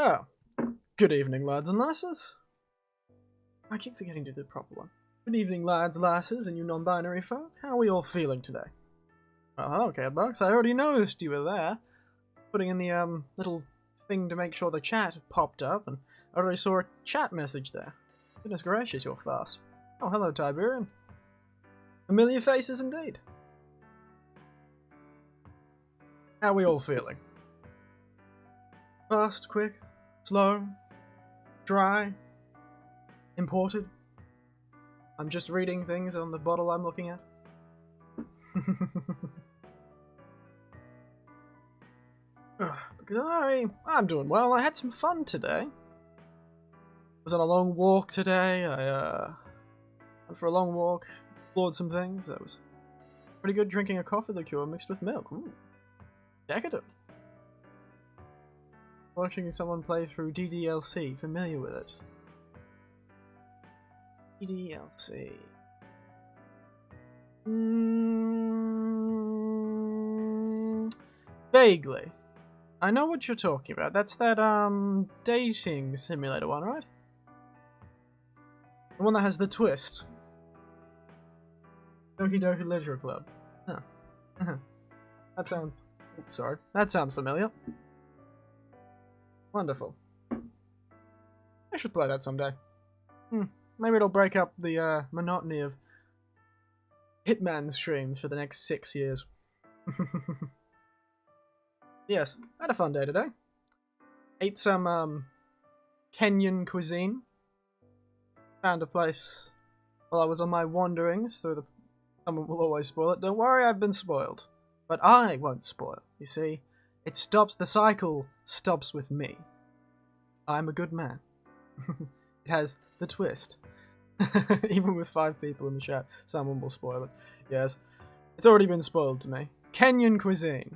Oh, good evening, lads and lasses. I keep forgetting to do the proper one. Good evening, lads, lasses, and you non-binary folk. How are we all feeling today? Well, hello, Cadbucks. I already noticed you were there. Putting in the, little thing to make sure the chat popped up, and I already saw a chat message there. Goodness gracious, you're fast. Oh, hello, Tiberian. Familiar faces indeed. How are we all feeling? Fast, quick, slow, dry, imported? I'm just reading things on the bottle I'm looking at. Because I'm doing well. I had some fun today. Was on a long walk today. I went for a long walk, explored some things. That was pretty good, drinking a coffee liqueur mixed with milk. Ooh, decadent. Watching someone play through DDLC, familiar with it. DDLC. Vaguely. I know what you're talking about. That's that, dating simulator one, right? The one that has the twist. Doki Doki Leisure Club. Huh. That sounds... Oops, sorry. That sounds familiar. Wonderful. I should play that someday. Maybe it'll break up the monotony of Hitman streams for the next 6 years. Yes, I had a fun day today. Ate some Kenyan cuisine. Found a place while I was on my wanderings through the... Someone will always spoil it. Don't worry, I've been spoiled. But I won't spoil. You see, it stops... The cycle stops with me. I'm a good man. It has the twist. Even with 5 people in the chat, someone will spoil it. Yes. It's already been spoiled to me. Kenyan cuisine.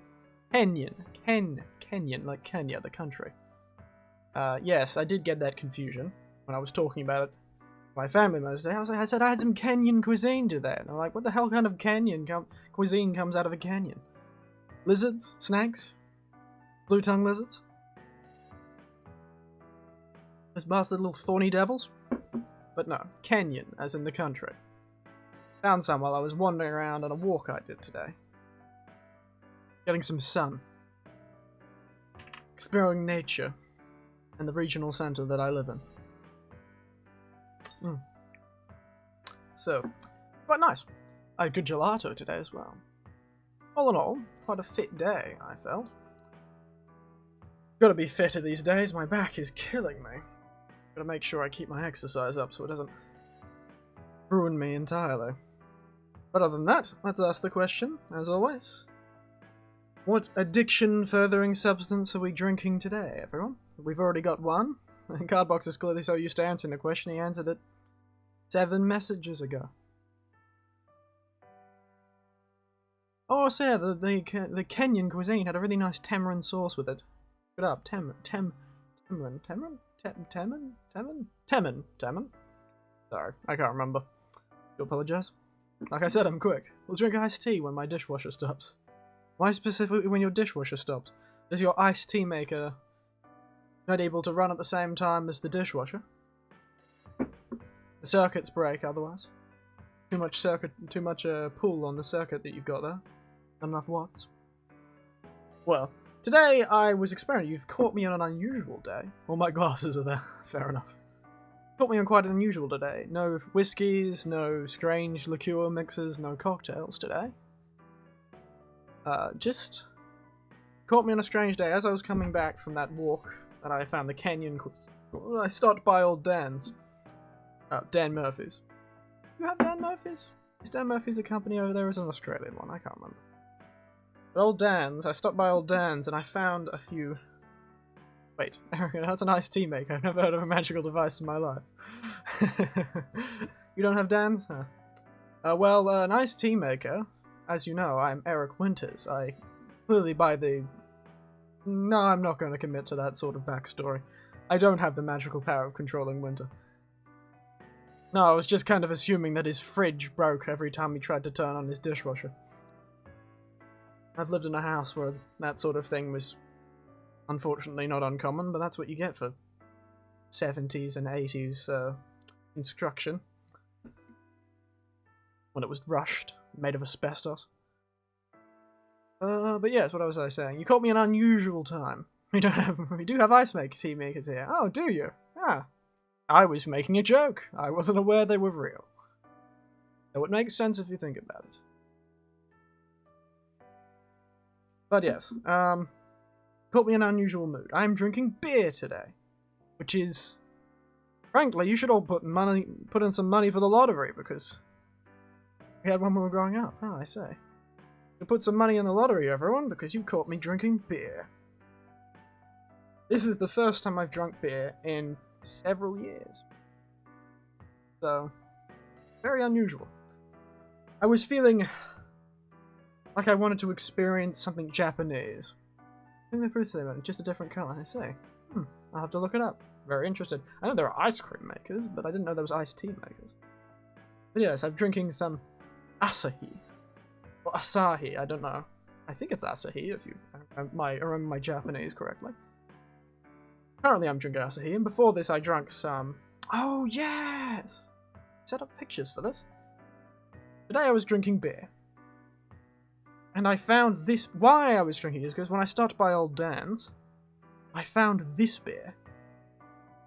Kenyan, like Kenya, the country. Yes, I did get that confusion when I was talking about it to my family members. I said I had some Kenyan cuisine today. And they're like, what the hell kind of Kenyan cuisine comes out of a canyon? Lizards? Snakes? Blue-tongue lizards? Those bastard little thorny devils? But no, Kenyan, as in the country. Found some while I was wandering around on a walk I did today. Getting some sun. Exploring nature. And the regional centre that I live in. So, quite nice. I had good gelato today as well. All in all, quite a fit day, I felt. Gotta be fitter these days, my back is killing me. Gotta make sure I keep my exercise up so it doesn't ruin me entirely. But other than that, let's ask the question, as always. What addiction-furthering substance are we drinking today, everyone? We've already got one. Cardbox is clearly so used to answering the question, he answered it 7 messages ago. Oh, so yeah, the Kenyan cuisine had a really nice tamarind sauce with it. Good up, tamarind? Sorry, I can't remember. Do apologize. Like I said, I'm quick. We'll drink iced tea when my dishwasher stops. Why specifically when your dishwasher stops? Is your iced tea maker not able to run at the same time as the dishwasher? The circuits break otherwise. Too much pull on the circuit that you've got there. Not enough watts. Well, today I was experimenting. You've caught me on an unusual day. All my glasses are there. Fair enough. Caught me on quite an unusual today. No whiskies, no strange liqueur mixes, no cocktails today. Just caught me on a strange day. As I was coming back from that walk that I found the Kenyan... I stopped by old Dan's. Dan Murphy's. You have Dan Murphy's? Is Dan Murphy's a company over there? Or is it an Australian one? I can't remember. But old Dan's, I stopped by old Dan's and I found a few... Wait, that's an iced tea maker. I've never heard of a magical device in my life. You don't have Dan's? Huh. Well, an iced tea maker... As you know, I'm Eric Winters. I clearly buy the... No, I'm not going to commit to that sort of backstory. I don't have the magical power of controlling winter. No, I was just kind of assuming that his fridge broke every time he tried to turn on his dishwasher. I've lived in a house where that sort of thing was Unfortunately not uncommon, but that's what you get for 70s and 80s construction. When it was rushed, made of asbestos. But yes, what was I saying? You caught me an unusual time. We do have tea makers here. Oh, do you? Ah. I was making a joke. I wasn't aware they were real. Though it makes sense if you think about it. But yes, caught me in an unusual mood. I'm drinking beer today. Which is... Frankly, you should all put in some money for the lottery, because we had one when we were growing up. Oh, I say. You put some money in the lottery, everyone, because you caught me drinking beer. This is the first time I've drunk beer in several years. So, very unusual. I was feeling like I wanted to experience something Japanese. I think they're pretty similar, just a different colour, I say. I'll have to look it up. Very interested. I know there are ice cream makers, but I didn't know there was iced tea makers. But yes, I'm drinking some Asahi. Or Asahi, I don't know. I think it's Asahi, if you remember my Japanese correctly. Currently I'm drinking Asahi, and before this I drank some... Oh, yes! Set up pictures for this. Today I was drinking beer. And I found this... Why I was drinking it is because when I stopped by Old Dan's, I found this beer.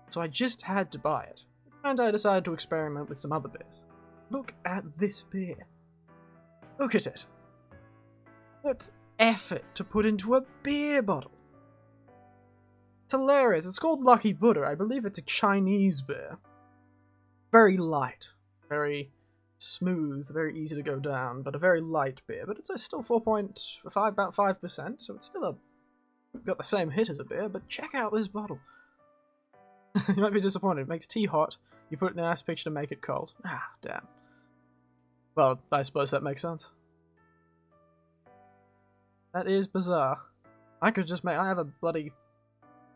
So I just had to buy it. And I decided to experiment with some other beers. Look at this beer. Look at it. What effort to put into a beer bottle. It's hilarious. It's called Lucky Buddha. I believe it's a Chinese beer. Very light. Very smooth. Very easy to go down. But a very light beer. But it's still 4.5, about 5%. So it's still got the same hit as a beer. But check out this bottle. You might be disappointed. It makes tea hot. You put it in an ice pitcher to make it cold. Ah, damn. Well, I suppose that makes sense. That is bizarre. I could just make... I have a bloody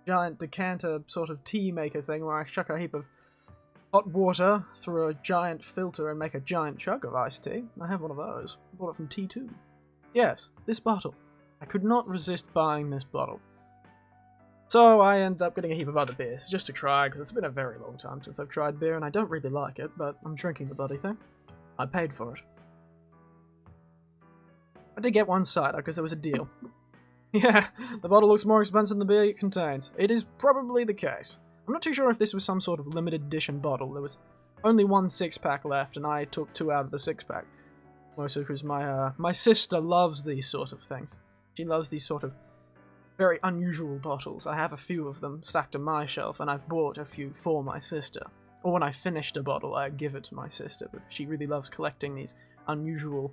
giant decanter sort of tea maker thing where I chuck a heap of hot water through a giant filter and make a giant chug of iced tea. I have one of those. I bought it from T2. Yes, this bottle. I could not resist buying this bottle. So I ended up getting a heap of other beers, just to try, because it's been a very long time since I've tried beer, and I don't really like it, but I'm drinking the bloody thing. I paid for it. I did get one cider, because there was a deal. Yeah, the bottle looks more expensive than the beer it contains. It is probably the case. I'm not too sure if this was some sort of limited edition bottle. There was only one 6-pack left, and I took 2 out of the 6-pack. Mostly because my sister loves these sort of things. She loves these sort of very unusual bottles. I have a few of them stacked on my shelf, and I've bought a few for my sister. Or when I finished a bottle, I give it to my sister, because she really loves collecting these unusual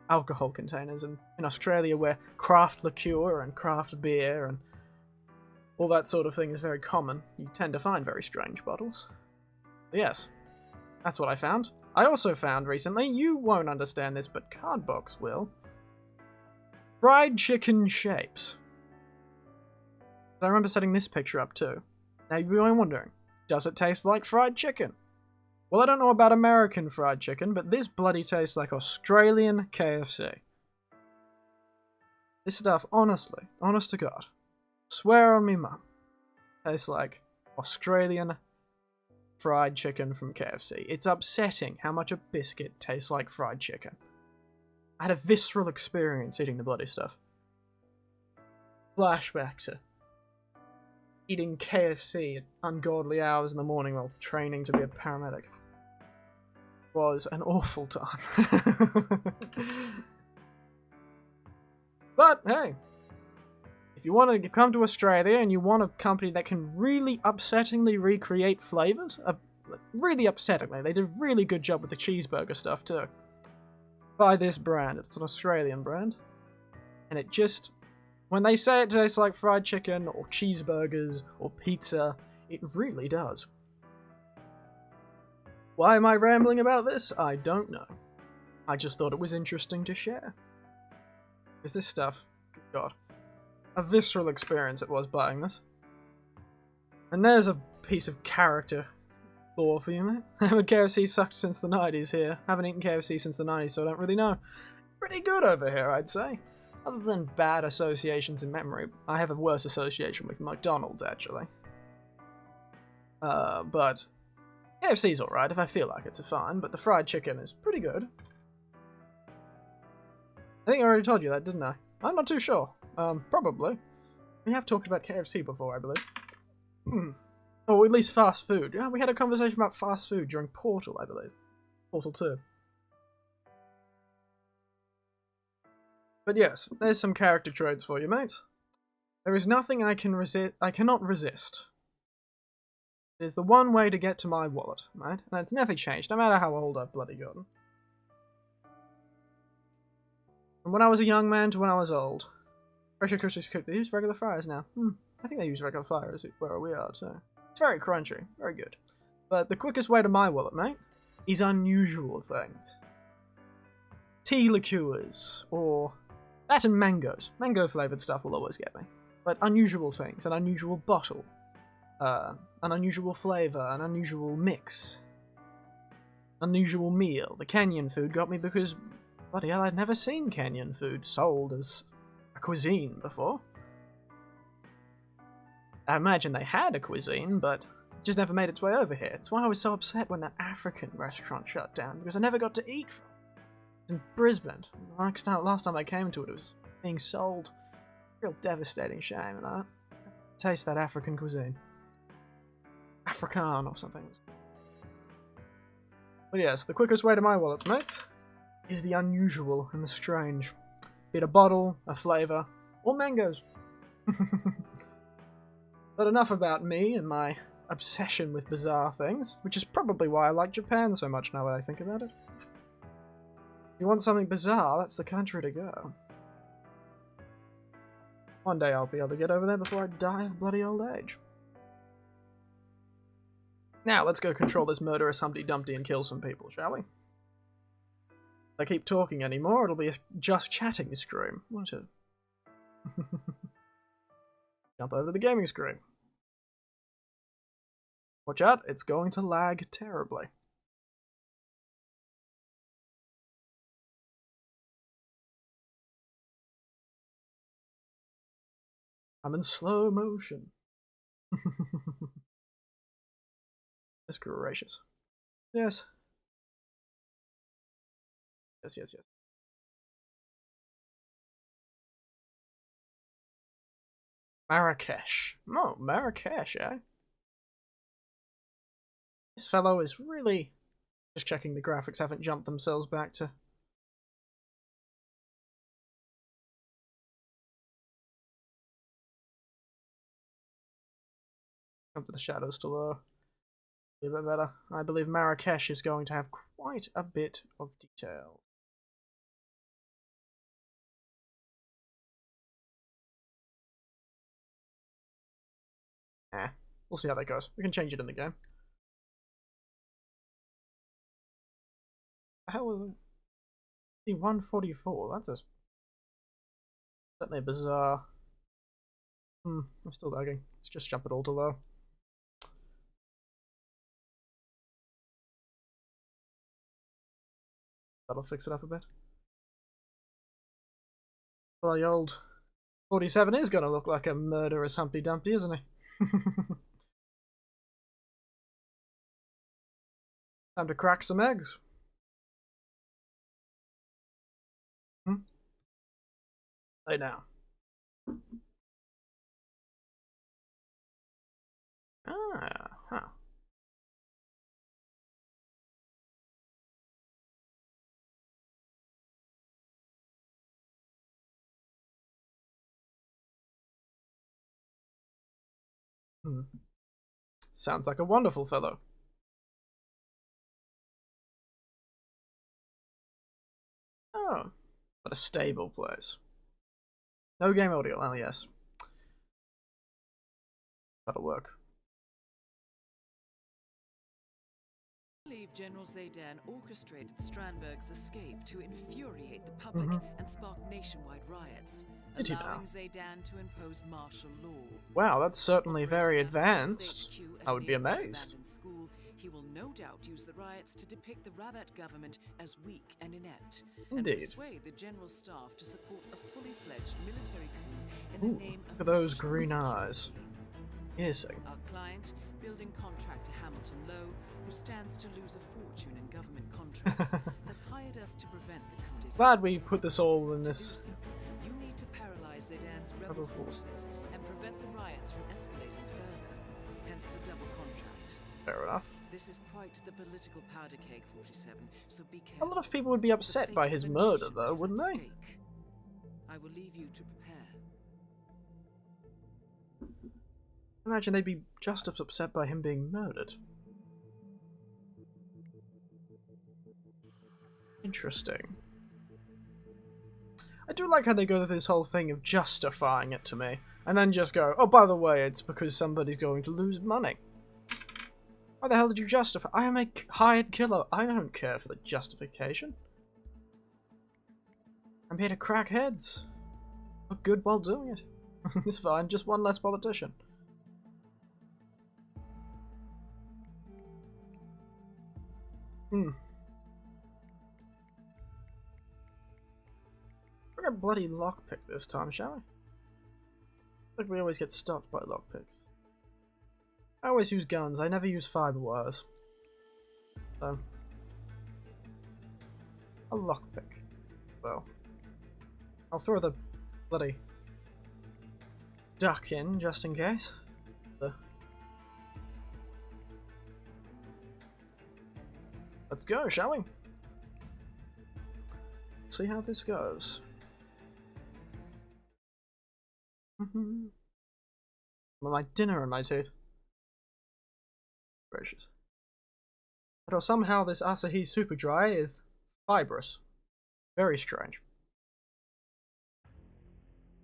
alcohol containers. And in Australia, where craft liqueur and craft beer and all that sort of thing is very common, you tend to find very strange bottles. But yes, that's what I found. I also found recently, you won't understand this, but Cardbox will, fried chicken shapes. I remember setting this picture up too. Now you're probably wondering, does it taste like fried chicken? Well, I don't know about American fried chicken, but this bloody tastes like Australian KFC. This stuff, honestly, honest to God, swear on me mum, tastes like Australian fried chicken from KFC. It's upsetting how much a biscuit tastes like fried chicken. I had a visceral experience eating the bloody stuff. Flashback to eating KFC at ungodly hours in the morning while training to be a paramedic. Was an awful time. But, hey, if you want to come to Australia and you want a company that can really upsettingly recreate flavours, really upsettingly, they did a really good job with the cheeseburger stuff too. Buy this brand. It's an Australian brand. And it just... when they say it tastes like fried chicken, or cheeseburgers, or pizza, it really does. Why am I rambling about this? I don't know. I just thought it was interesting to share. Because this stuff, good God, a visceral experience it was buying this. And there's a piece of character lore for you, mate. Haven't KFC sucked since the 90s here. Haven't eaten KFC since the 90s, so I don't really know. Pretty good over here, I'd say. Other than bad associations in memory, I have a worse association with McDonald's, actually. But KFC's alright, if I feel like it's fine, but the fried chicken is pretty good. I think I already told you that, didn't I? I'm not too sure. Probably. We have talked about KFC before, I believe. Or at least fast food. Yeah, we had a conversation about fast food during Portal, I believe. Portal 2. But yes, there's some character traits for you, mate. There is nothing I cannot resist. It is the one way to get to my wallet, right? And it's never changed, no matter how old I've bloody gotten. From when I was a young man to when I was old. Pressure cookers cook. They use regular fryers now. I think they use regular fryers where we are, so. It's very crunchy. Very good. But the quickest way to my wallet, mate, is unusual things. Tea liqueurs, or that and mangoes. Mango-flavoured stuff will always get me. But unusual things, an unusual bottle, an unusual flavour, an unusual mix, unusual meal. The Kenyan food got me because, bloody hell, I'd never seen Kenyan food sold as a cuisine before. I imagine they had a cuisine, but it just never made its way over here. That's why I was so upset when that African restaurant shut down, because I never got to eat from it. It was in Brisbane. Last time I came to it, it was being sold. Real devastating shame, that. Taste that African cuisine. Afrikaan or something. But yes, the quickest way to my wallets, mates, is the unusual and the strange. Be it a bottle, a flavour, or mangoes. But enough about me and my obsession with bizarre things, which is probably why I like Japan so much now that I think about it. If you want something bizarre, that's the country to go. One day I'll be able to get over there before I die of bloody old age. Now, let's go control this murderous Humpty Dumpty and kill some people, shall we? If I keep talking anymore, it'll be a just chatting screen, won't it? Jump over to the gaming screen. Watch out, it's going to lag terribly. I'm in slow motion. That's gracious. Yes. Yes, yes, yes. Marrakesh. Oh, Marrakesh, eh? This fellow is really... Just checking the graphics haven't jumped themselves back to... Jump to the shadows to low. Be a bit better. I believe Marrakesh is going to have quite a bit of detail. We'll see how that goes. We can change it in the game. How was it? 144. That's a certainly bizarre. I'm still lagging. Let's just jump it all to low. That'll fix it up a bit. Well, the old 47 is going to look like a murderous Humpty Dumpty, isn't he? Time to crack some eggs. Lay down. Huh. Sounds like a wonderful fellow. Oh, what a stable place. No game audio, oh yes. That'll work. I believe General Zaydan orchestrated Strandberg's escape to infuriate the public and spark nationwide riots, allowing Zaydan to impose martial law. Wow, that's certainly very advanced. I would be amazed. School, he he will no doubt use the riots to depict the Rabat government as weak and inept, Indeed. and persuade the general staff to support a fully fledged military coup in the name of look at those national green security. eyes. Piercing. Our client, building contractor Hamilton Lowe, who stands to lose a fortune in government contracts, has hired us to prevent the coup d'etat. Glad we put this all in To do this. so, you need to paralyze Zaidan's rebel forces and prevent the riots from escalating further. Hence the double contract. Fair enough. This is quite the political powder keg, 47, so be A careful. lot of people would be The upset fate by of his the murder, nation though, is wouldn't at they? stake. I will leave you to prepare. Imagine they'd be just as upset by him being murdered. Interesting. I do like how they go through this whole thing of justifying it to me, and then just go, oh, by the way, it's because somebody's going to lose money. Why the hell did you justify? I am a hired killer. I don't care for the justification. I'm here to crack heads. Look good while doing it. It's fine, just one less politician. Look at a bloody lockpick this time, shall we? Like we always get stopped by lockpicks. I always use guns, I never use fiber wires. So, a lockpick. Well, I'll throw the bloody duck in just in case. Let's go, shall we? See how this goes. With my dinner in my teeth. Gracious. But somehow this Asahi Super Dry is fibrous. Very strange.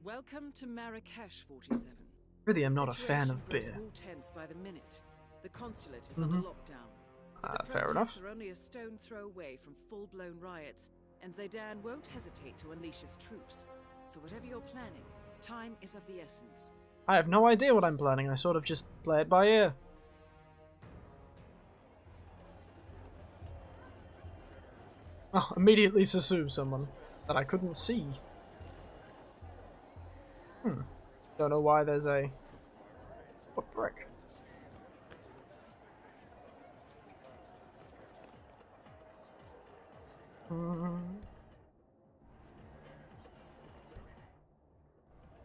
Welcome to Marrakesh, 47. Really am The not a fan of situation grows beer. more tense by the minute. The consulate is under lockdown. The Fair enough. protests are only a stone throw away from full-blown riots, and Zaidan won't hesitate to unleash his troops. So whatever you're planning, time is of the essence. I have no idea what I'm planning, I sort of just play it by ear. Oh, immediately Sasu someone that I couldn't see. Don't know why there's a... What brick?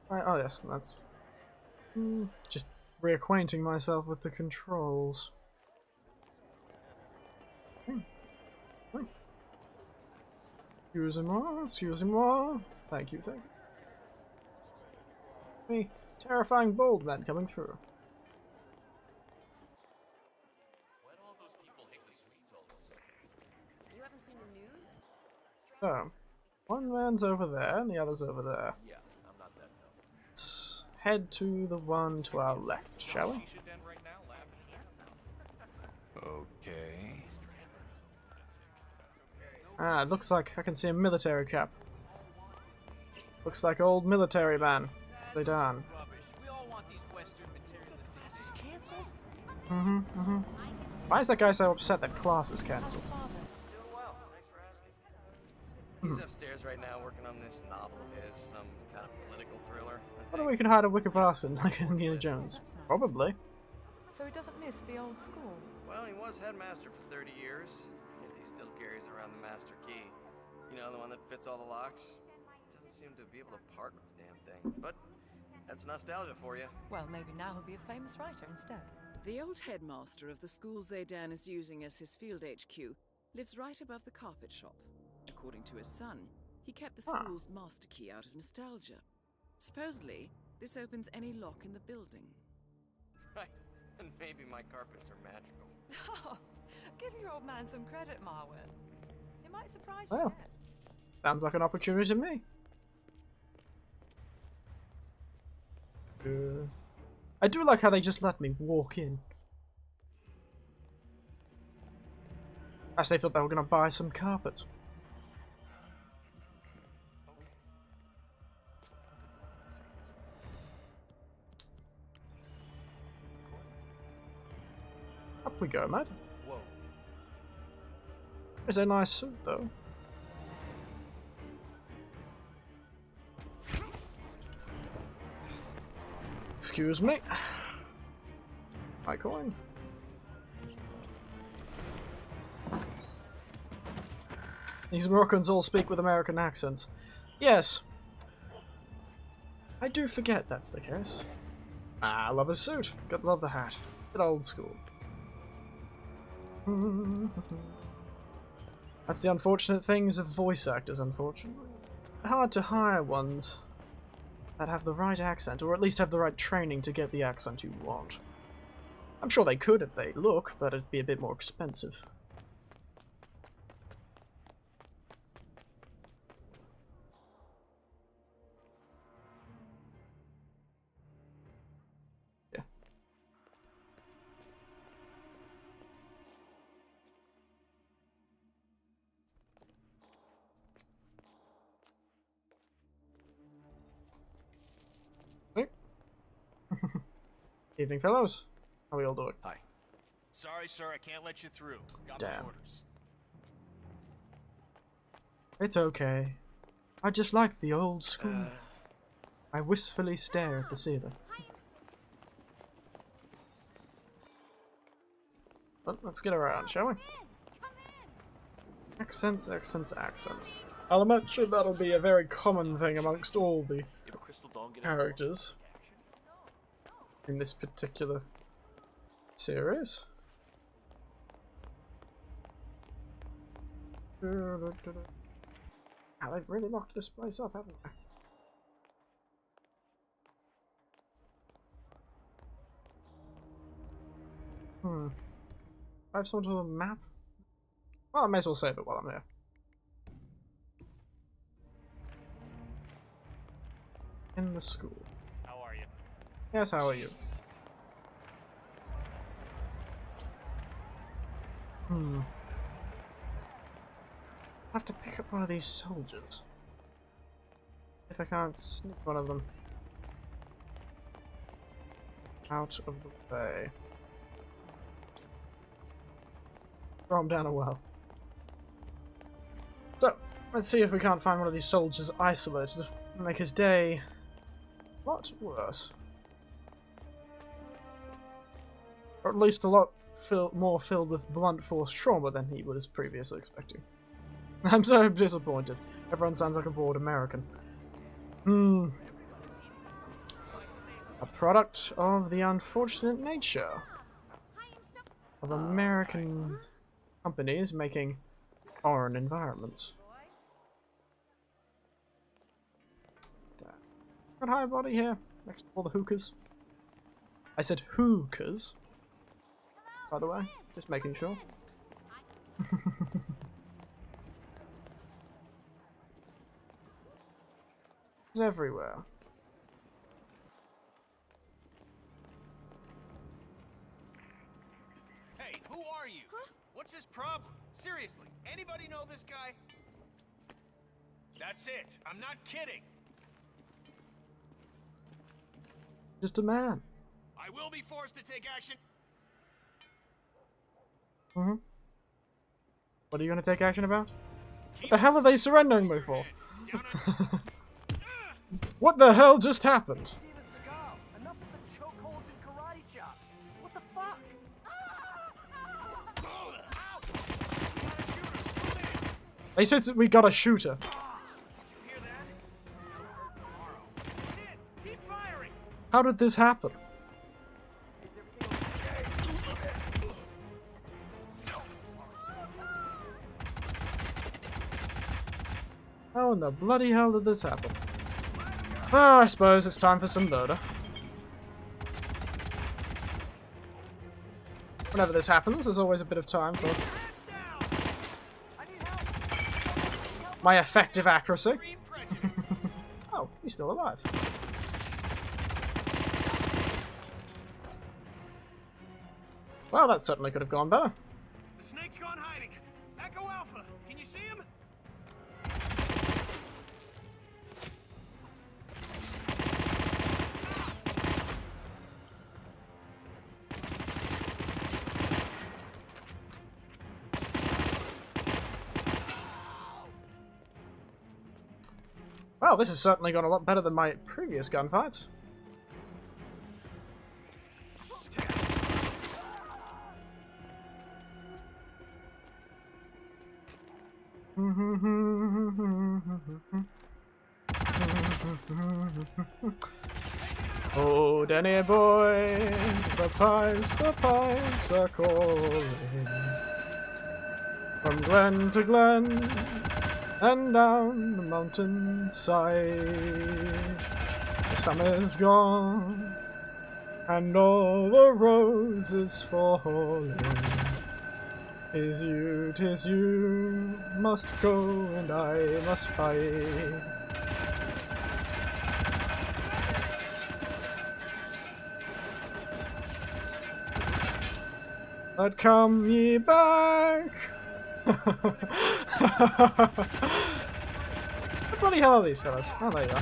Right, oh yes, that's... just reacquainting myself with the controls. Excusez-moi. Thank you, thank you. Me, terrifying bold man coming through. You haven't seen the news? So, one man's over there and the other's over there. Yeah, I'm not that dumb. Let's head to the one to our left, shall we? Okay. Ah, it looks like I can see a military cap. Looks like old military man. They done. We all want these Western materialists. Class is canceled? Why is that guy so upset that class is cancelled? Doing well. Thanks for asking. He's upstairs right now working on this novel of his, some kind of political thriller. I Wonder think. we could hide a wicked bastard like Indiana Jones. Probably. So he doesn't miss the old school. Well, he was headmaster for 30 years, and he still carries around the master key. You know, the one that fits all the locks. Doesn't seem to be able to part with the damn thing, but that's nostalgia for you. Well, maybe now he'll be a famous writer instead. The old headmaster of the school Zaidan is using as his field HQ lives right above the carpet shop. According to his son, he kept the school's master key out of nostalgia. Supposedly, this opens any lock in the building. Right, and maybe my carpets are magical. Oh, give your old man some credit, Marwin. He might surprise Well. you yet. Sounds like an opportunity to me. I do like how they just let me walk in. As they thought they were going to buy some carpet. Up we go, mate. Whoa, It's a nice suit, though. Excuse me. My coin. These Moroccans all speak with American accents. Yes. I do forget that's the case. I love his suit. Gotta love the hat. Bit old school. That's the unfortunate things of voice actors, unfortunately. Hard to hire ones that have the right accent, or at least have the right training to get the accent you want. I'm sure they could if they look, but it'd be a bit more expensive. Yeah. Evening, fellows. How are we all doing? Hi. Sorry, sir, I can't let you through. Got my Damn. orders. It's okay. I just like the old school. I wistfully stare at the ceiling. But let's get around, shall we? Accents, accents, accents. I'll imagine that'll be a very common thing amongst all the Give a crystal doll and get characters in this particular series. Ah, they've really locked this place up, haven't they? I have some sort of map? Well, I may as well save it while I'm here. In the school. How are you? Yes, how are you? I have to pick up one of these soldiers. If I can't sneak one of them out of the way. Throw him down a well. So, let's see if we can't find one of these soldiers isolated and make his day a lot worse. Or at least a lot more filled with blunt force trauma than he was previously expecting. I'm so disappointed. Everyone sounds like a bored American. A product of the unfortunate nature of American companies making foreign environments. Got high body here, next to all the hookahs. I said hookahs, by the way, just making sure. It's everywhere. Hey, who are you? Huh? What's his problem? Seriously, anybody know this guy? That's it. I'm not kidding. Just a man. I will be forced to take action. What are you going to take action about? What the hell are they surrendering me for? What the hell just happened? What the fuck? They said that we got a shooter. How did this happen? How in the bloody hell did this happen? Well, I suppose it's time for some murder. Whenever this happens, there's always a bit of time for my effective accuracy. Oh, he's still alive. Well, that certainly could have gone better. The snake's gone hiding. Echo Alpha, can you see him? Well, this has certainly gone a lot better than my previous gunfights. Oh, Danny boy, the pipes are calling. From glen to glen, and down the mountainside. The summer's gone, and all the roses falling. 'Tis you, must go, and I must fight. But come ye back. What the bloody hell are these fellas? Oh, there you are.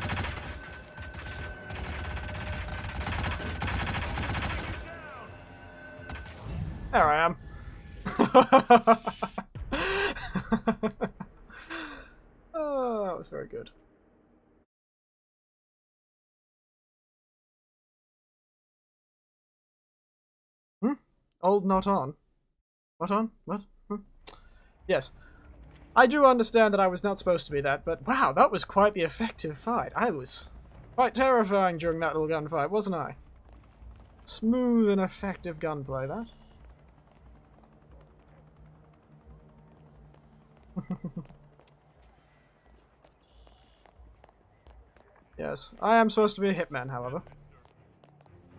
There I am. Oh, that was very good. Old not on. What on? What? Yes. I do understand that I was not supposed to be that, but wow, that was quite the effective fight. I was quite terrifying during that little gunfight, wasn't I? Smooth and effective gunplay, that. Yes, I am supposed to be a hitman, however.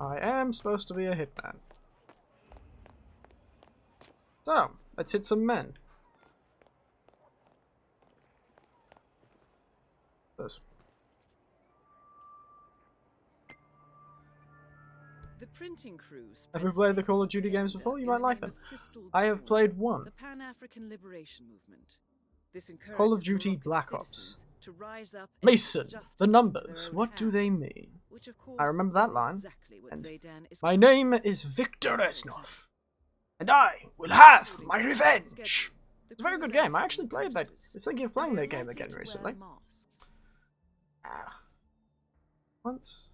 I am supposed to be a hitman. So, let's hit some men. This. The printing crew. Have you played the Call of Duty games before? You might like them. I have played one. The Pan-African Liberation Movement. This Call of Duty Black Ops. Mason, the numbers, what do they mean? I remember that line. And my name is Victor Esnov, and I will have my revenge. It's a very good game. I actually played that. I was thinking of playing that game again recently. Once.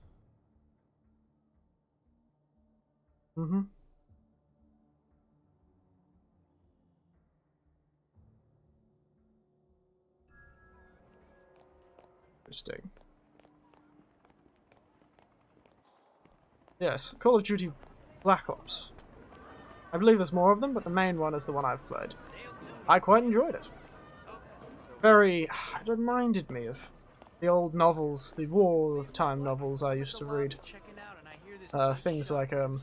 Interesting. Yes, Call of Duty Black Ops. I believe there's more of them, but the main one is the one I've played. I quite enjoyed it. It reminded me of the old novels, the War of Time novels I used to read. Things like, the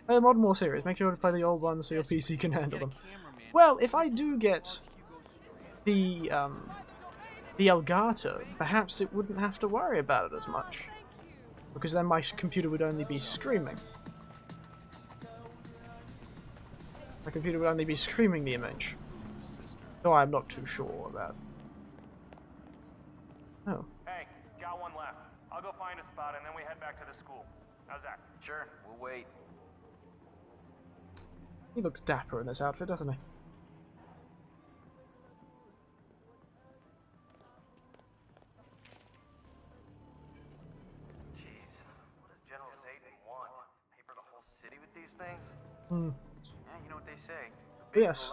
Modern War series. Make sure to play the old ones so your PC can handle them. Well, if I do get the Elgato, perhaps it wouldn't have to worry about it as much. Because then my computer would only be screaming. My computer would only be screaming the image. Though I'm not too sure about. Oh. Hey, got one left. I'll go find a spot and then we head back to the school. How's that? Sure, we'll wait. He looks dapper in this outfit, doesn't he? Hmm. Yeah, you know what they say. Yes,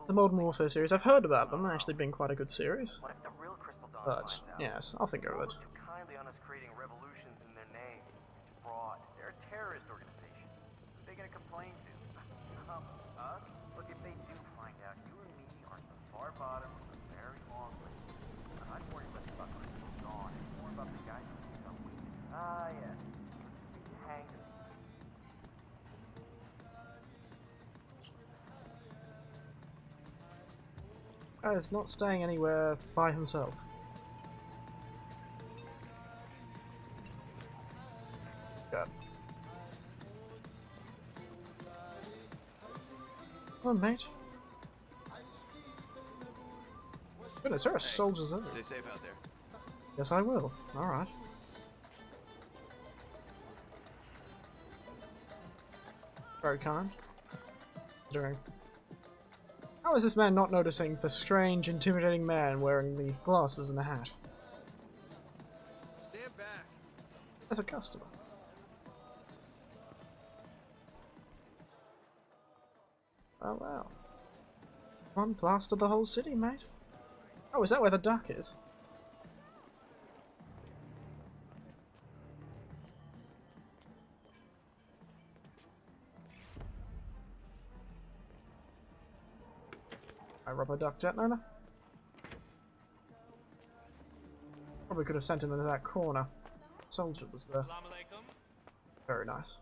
the Modern Warfare series. I've heard about them. They've actually been quite a good series. But yes, I'll think over it. Kindly on us creating revolutions in their name. It's fraud. They're a terrorist organization. Who are they gonna complain to? Us? Look, if they do find out, you and me are at the far bottom of a very long list. I'm worried less about Crystal Dawn and more about the guys who think I'm weak. Ah, yes. Hank. Guy's not staying anywhere by himself. God. Come on, mate. Goodness, there are soldiers over Stay there. safe out there. Yes, I will. Alright. Very kind. Considering. How is this man not noticing the strange, intimidating man wearing the glasses and the hat? as a customer. Oh wow. One plastered the whole city, mate. Oh, is that where the duck is? I rubber duck detonator? Probably could have sent him into that corner. Soldier was there. Very nice.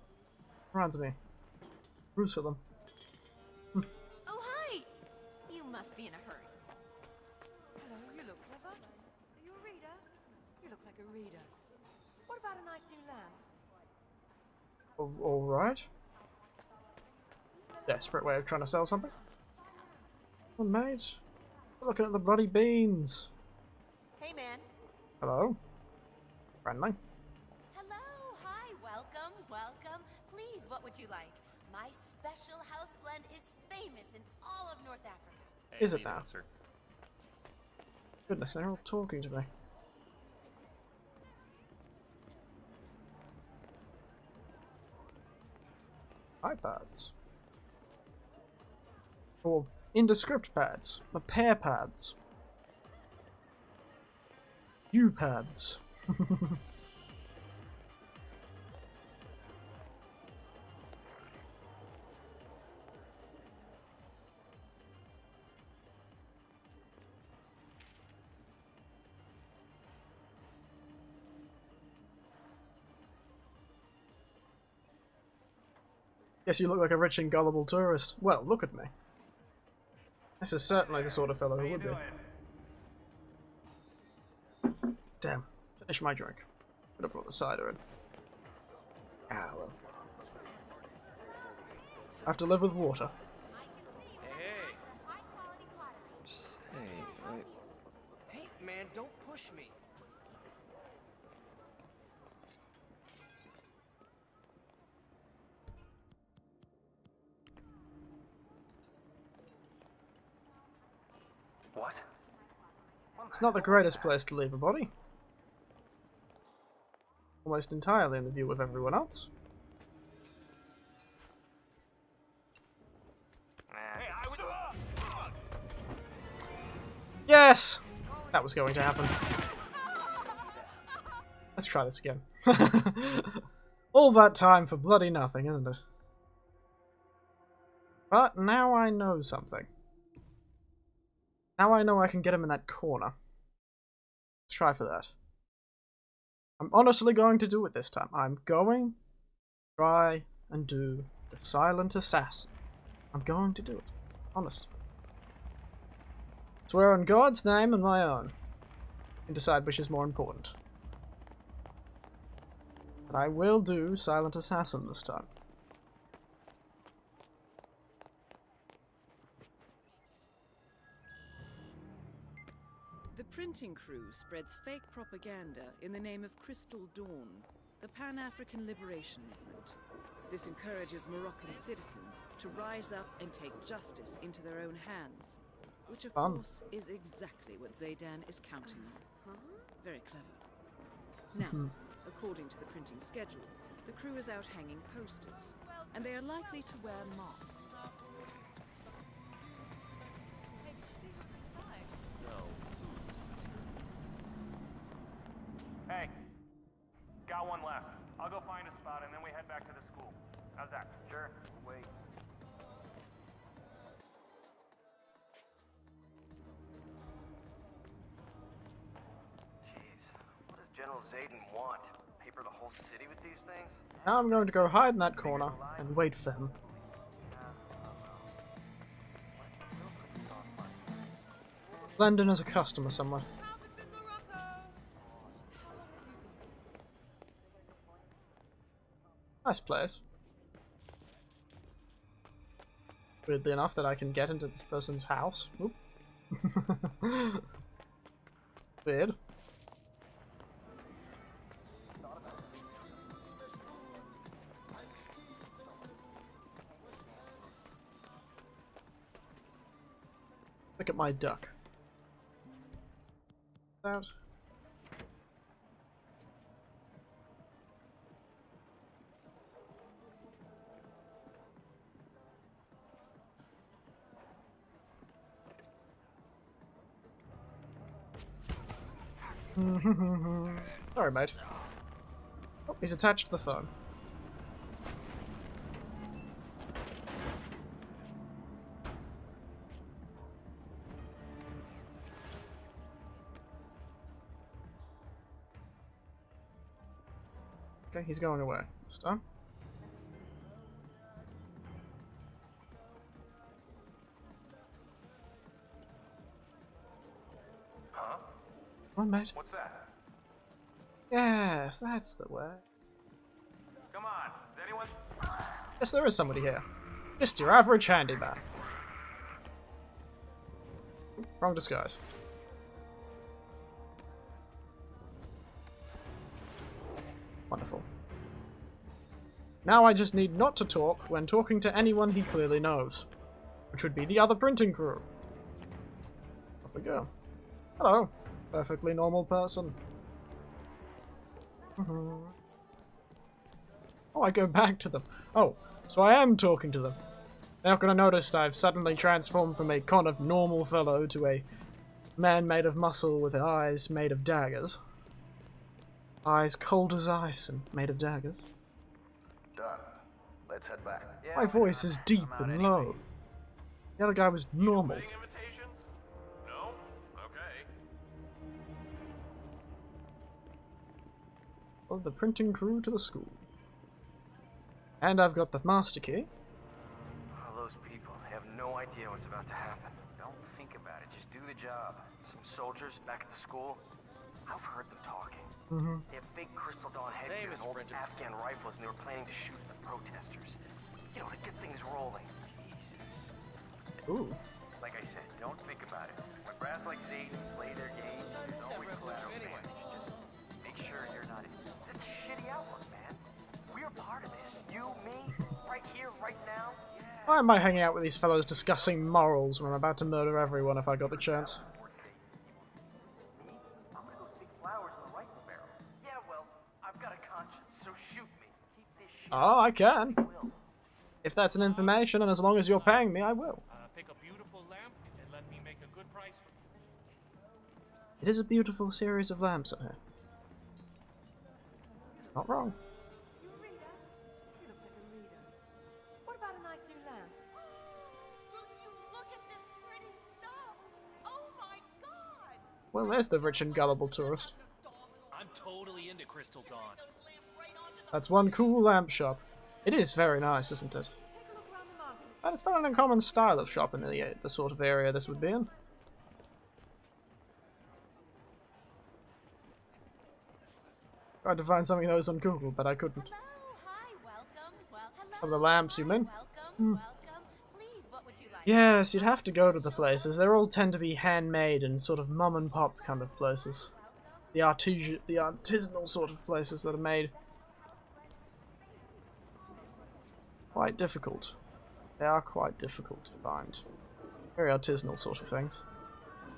Reminds me. Jerusalem. Oh, hi! You must be in a hurry. Hello, you look clever. Are you a reader? You look like a reader. What about a nice new lamp? Alright. Desperate way of trying to sell something. Oh, mate. Looking at the bloody beans. Hey, man. Hello. Friendly. Hello, hi, welcome, welcome. Please, what would you like? My special house blend is famous in all of North Africa. Is it now? Goodness, they're all talking to me. iPads. Or indescript pads. The pair pads. U-pads. Guess you look like a rich and gullible tourist. Well, look at me. This is certainly the sort of fellow who would be. Damn. Finish my drink. Could have brought the cider in. Ah, well. I have to live with water. Hey. Hey, man, don't push me. What? It's not the greatest place to leave a body. Almost entirely in the view of everyone else. Yes! That was going to happen. Let's try this again. All that time for bloody nothing, isn't it? But now I know something. Now I know I can get him in that corner. Let's try for that. I'm honestly going to do it this time. I'm going to try and do the silent assassin. I'm going to do it. Honest. Swear on God's name and my own. And decide which is more important. But I will do silent assassin this time. The printing crew spreads fake propaganda in the name of Crystal Dawn, the Pan-African Liberation Movement. This encourages Moroccan citizens to rise up and take justice into their own hands, which of course is exactly what Zaydan is counting on. Very clever. Now, according to the printing schedule, the crew is out hanging posters, and they are likely to wear masks. Hey, got one left. I'll go find a spot and then we head back to the school. How's that? Sure. Wait. Jeez, what does General Zayden want? Paper the whole city with these things? Now I'm going to go hide in that corner and wait for him. Blend in as a customer somewhere. Nice place. Weirdly enough that I can get into this person's house. Oop. Weird. Look at my duck. Out. Sorry, mate. Oh, he's attached to the phone. Okay, he's going away this time. Huh? Come on, mate. What's that? Yes, that's the way. Come on. Is anyone? Yes, there is somebody here. Just your average handyman. Wrong disguise. Wonderful. Now I just need not to talk when talking to anyone he clearly knows. Which would be the other printing crew. Off we go. Hello. Perfectly normal person. Oh, I go back to them. Oh, so I am talking to them. They're not gonna notice I've suddenly transformed from a kind of normal fellow to a man made of muscle with eyes made of daggers. Eyes cold as ice and made of daggers. Done. Let's head back. Yeah, My voice is deep and low. The other guy was normal. Wedding invitations? No? Okay. Of the printing crew to the school. And I've got the master key. All those people, they have no idea what's about to happen. Don't think about it. Just do the job. Some soldiers back at the school, I've heard them talking. They have fake Crystal Dawn headgear and Mr. old Bridger. Afghan rifles, and they were planning to shoot the protesters. You know, to get things rolling. Jesus. Ooh. Like I said, don't think about it. When brass like Zayden play their games, there's always collateral damage. Just make sure you're not in. That's a shitty outlook, man. We're part of this. You, me, right here, right now. Yeah. Why am I hanging out with these fellows discussing morals when I'm about to murder everyone if I got the chance? Me? I'm gonna go stick flowers in the rifle barrel. Yeah, well, I've got a conscience, so shoot me. Keep this shit. Oh, I can. Will. If that's an information, and as long as you're paying me, I will. Pick a beautiful lamp and let me make a good price for it. It is a beautiful series of lamps in here. Not wrong. You a reader? You look like a reader. What about a nice new lamp? Will you look at this pretty stuff? Oh my god! Well, there's the rich and gullible tourist. I'm totally into Crystal Dawn. That's one cool lamp shop. It is very nice, isn't it? Take a look around the market. And it's not an uncommon style of shop in the sort of area this would be in. Tried to find something that was on Google, but I couldn't. Hello, hi, welcome. Well, hello. Of the lamps, you hi, mean? Welcome, welcome. Please, what would you like? Yes, you'd have to go to the places. They all tend to be handmade and sort of mum and pop kind of places. The artisanal sort of places that are made quite difficult. They are quite difficult to find. Very artisanal sort of things.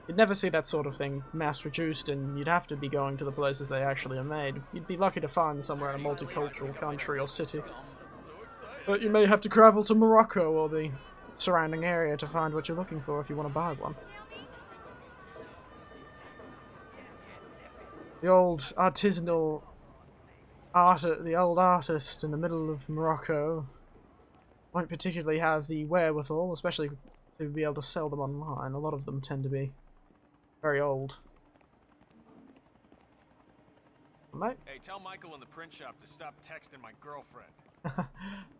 You'd never see that sort of thing mass-produced, and you'd have to be going to the places they actually are made. You'd be lucky to find somewhere in a multicultural country or city. But you may have to travel to Morocco or the surrounding area to find what you're looking for if you want to buy one. The old artisanal the old artist in the middle of Morocco won't particularly have the wherewithal, especially to be able to sell them online. A lot of them tend to be very old. Mate? Hey, tell Michael in the print shop to stop texting my girlfriend.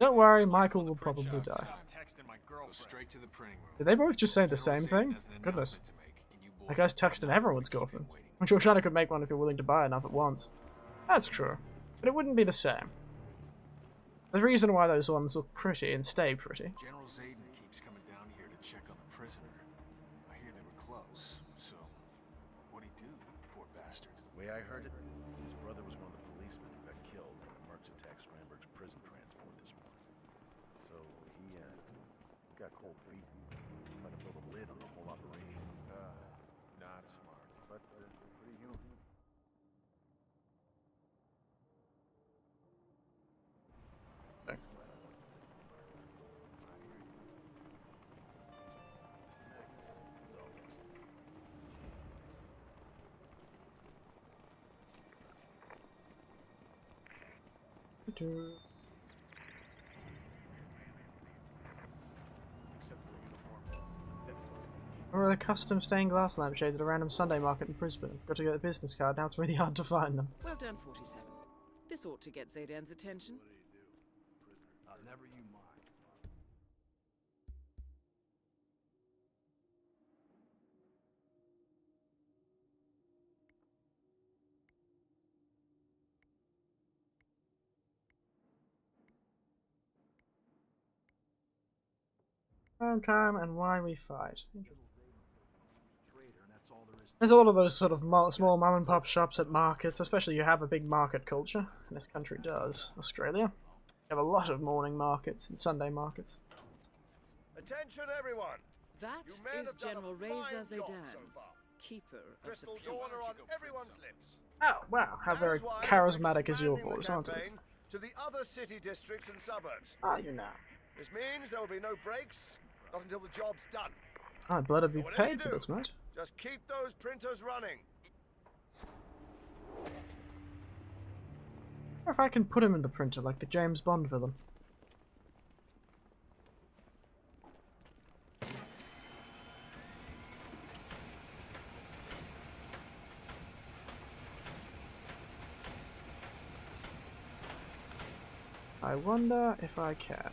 Don't worry, Michael will Print probably shop, die. Stop texting my girlfriend. Go straight to the printing room. Did they both just say the same thing? Goodness. That guy's texting everyone's girlfriend. I'm sure Shanna could make one if you're willing to buy enough at once. That's true. But it wouldn't be the same. The reason why those ones look pretty and stay pretty. General Zayden keeps coming down here to check on the prisoner. I hear they were close, so what'd he do, poor bastard? The way I heard it, his brother was one of the policemen who got killed when the mercs attacked Strandberg's prison transport this morning. So he got cold feet and tried to build a lid on the whole operation. Not smart, but pretty human. Do-do. Or the custom stained glass lampshades at a random Sunday market in Brisbane. I've got to get a business card, now it's really hard to find them. Well done, 47. This ought to get Zaydan's attention. Never you mind. Time and why we fight. There's a lot of those sort of small mom and pop shops at markets, especially you have a big market culture, and this country does, Australia. You have a lot of morning markets and Sunday markets. Attention everyone! That is General Reza Zaydan, keeper of the Crystal peace. Dawn are on everyone's lips. Oh, wow, how very charismatic is your voice, aren't it? To the other city districts and suburbs. Ah, you know. This means there will be no breaks, not until the job's done. I'd better be Whatever you paid for do, this, mate. Just keep those printers running. Or if I can put him in the printer like the James Bond villain. I wonder if I can.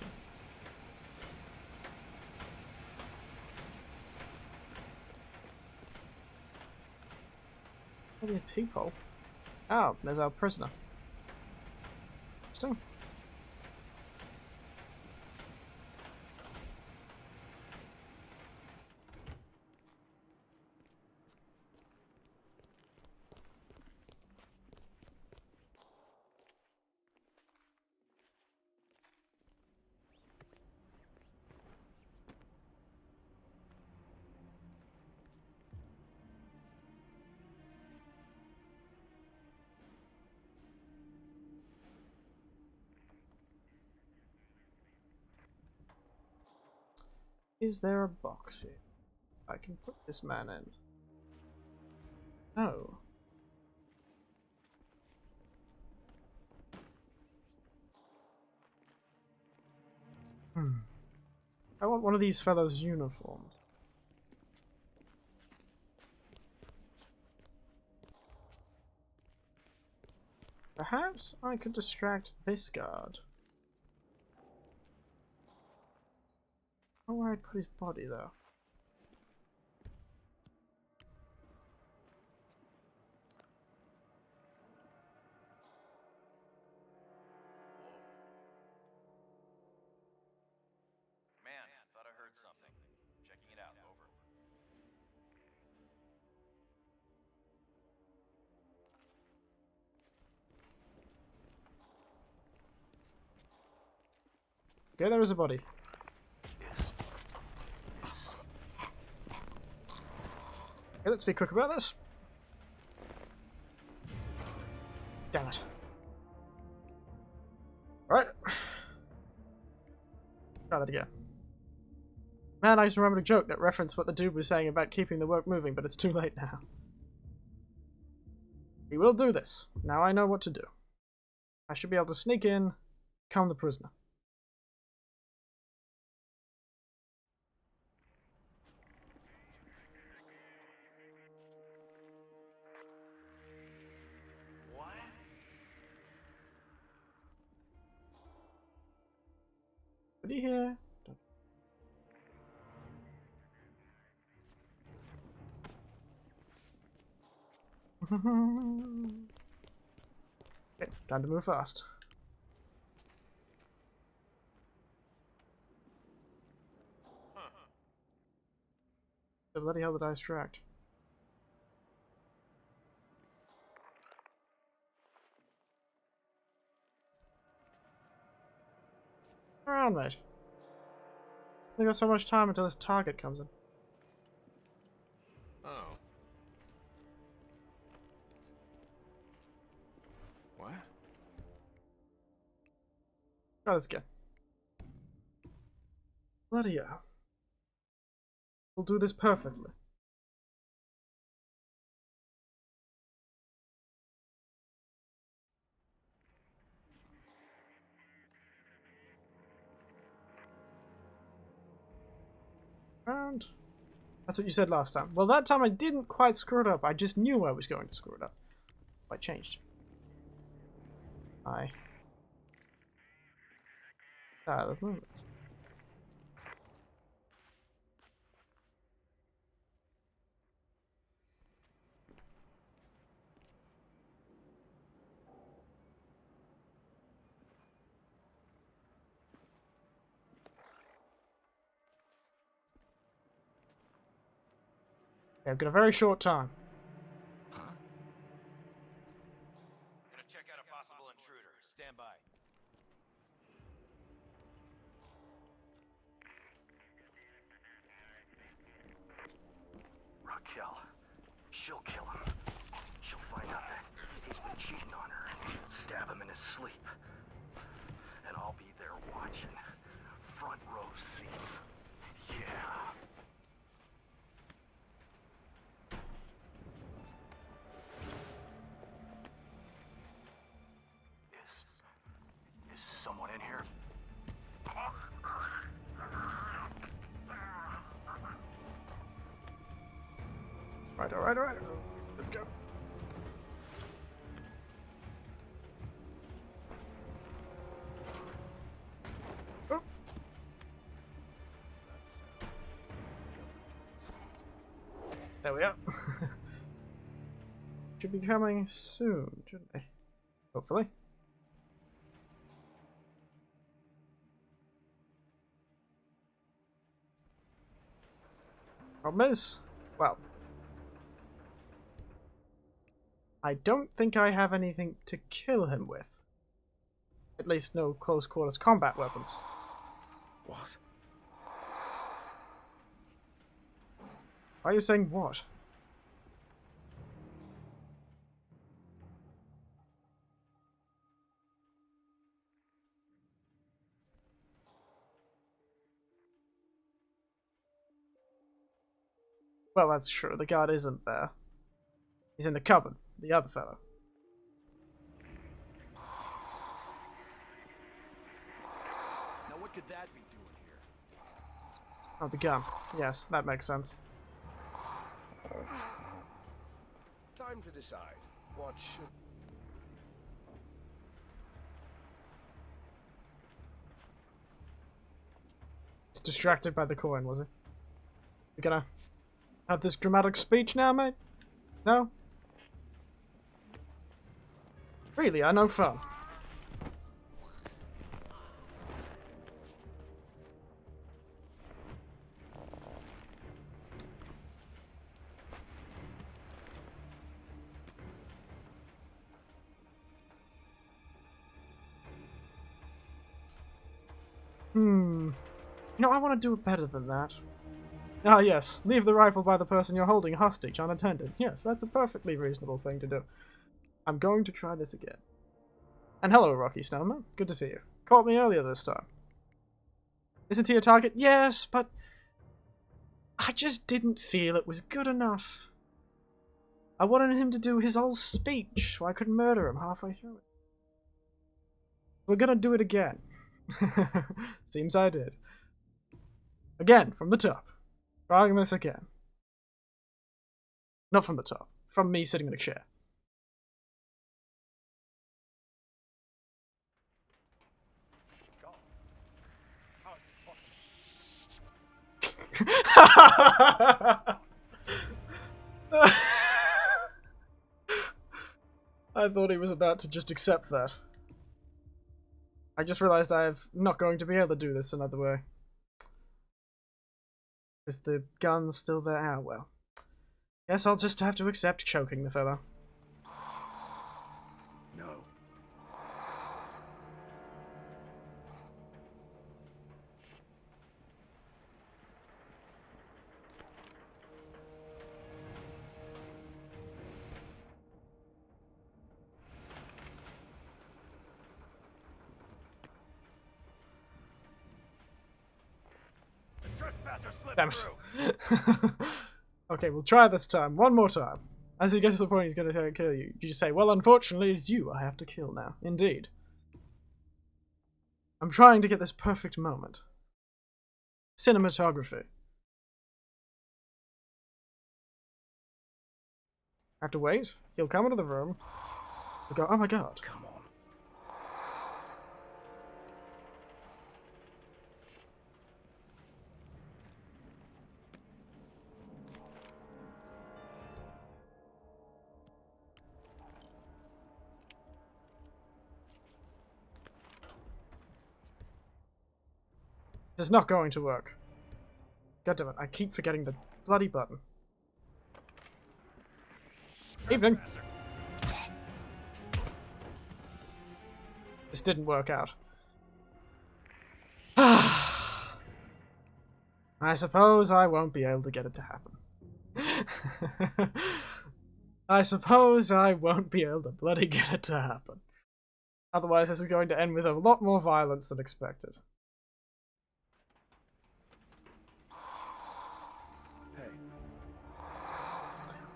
Maybe a peephole. Oh, there's our prisoner. Interesting. Is there a box here I can put this man in? Oh. I want one of these fellows' uniforms. Perhaps I could distract this guard. I don't know where I'd put his body though. Man, thought I heard something. Checking it out, over. Okay, there is a body. Okay, let's be quick about this. Damn it. Alright. Try that again. Man, I just remembered a joke that referenced what the dude was saying about keeping the work moving, but it's too late now. We will do this. Now I know what to do. I should be able to sneak in, become the prisoner. Anybody here? Okay, time to move fast. The bloody hell did I distract? Around, mate. We got so much time until this target comes in. Oh. What? Try this again. Bloody hell. We'll do this perfectly. around. That's what you said last time. Well, that time I didn't quite screw it up. I just knew I was going to screw it up. I changed. Style of movement. Okay, I've got a very short time. Gonna check out a possible intruder. Stand by. Raquel. She'll kill him. She'll find out that he's been cheating on her and stab him in his sleep. And I'll be there watching. Front row seats. Yeah. Is someone in here? Alright. Let's go. Oh. There we are. Should be coming soon, shouldn't they? Hopefully. Problem is, well, I don't think I have anything to kill him with. At least no close quarters combat weapons. What? Why are you saying what? Well, that's true. The guard isn't there. He's in the cupboard. The other fellow. Now what could that be doing here? Oh, the gun. Yes, that makes sense. Time to decide. What should... He's distracted by the coin, was he? You gonna have this dramatic speech now, mate? No? Really, I know fun. You know, I want to do it better than that. Ah, yes. Leave the rifle by the person you're holding hostage unattended. Yes, that's a perfectly reasonable thing to do. I'm going to try this again. And hello, Rocky Stoneman. Good to see you. Caught me earlier this time. Isn't he a target? Yes, but I just didn't feel it was good enough. I wanted him to do his whole speech so I could murder him halfway through it. We're gonna do it again. Seems I did. Again, from the top. Trying this again. Not from the top. From me sitting in a chair. I thought he was about to just accept that. I just realized I'm not going to be able to do this another way. Is the gun still there? Ah, well. Guess I'll just have to accept choking the fella. No. Damn it. Okay, we'll try this time. One more time. As he gets to the point he's going to kill you, you just say, well, unfortunately, it's you I have to kill now. Indeed. I'm trying to get this perfect moment. Cinematography. I have to wait. He'll come into the room. He'll go, oh my god. Come on. This is not going to work. God damn it, I keep forgetting the bloody button. Evening. This didn't work out. I suppose I won't be able to get it to happen. I suppose I won't be able to bloody get it to happen. Otherwise this is going to end with a lot more violence than expected.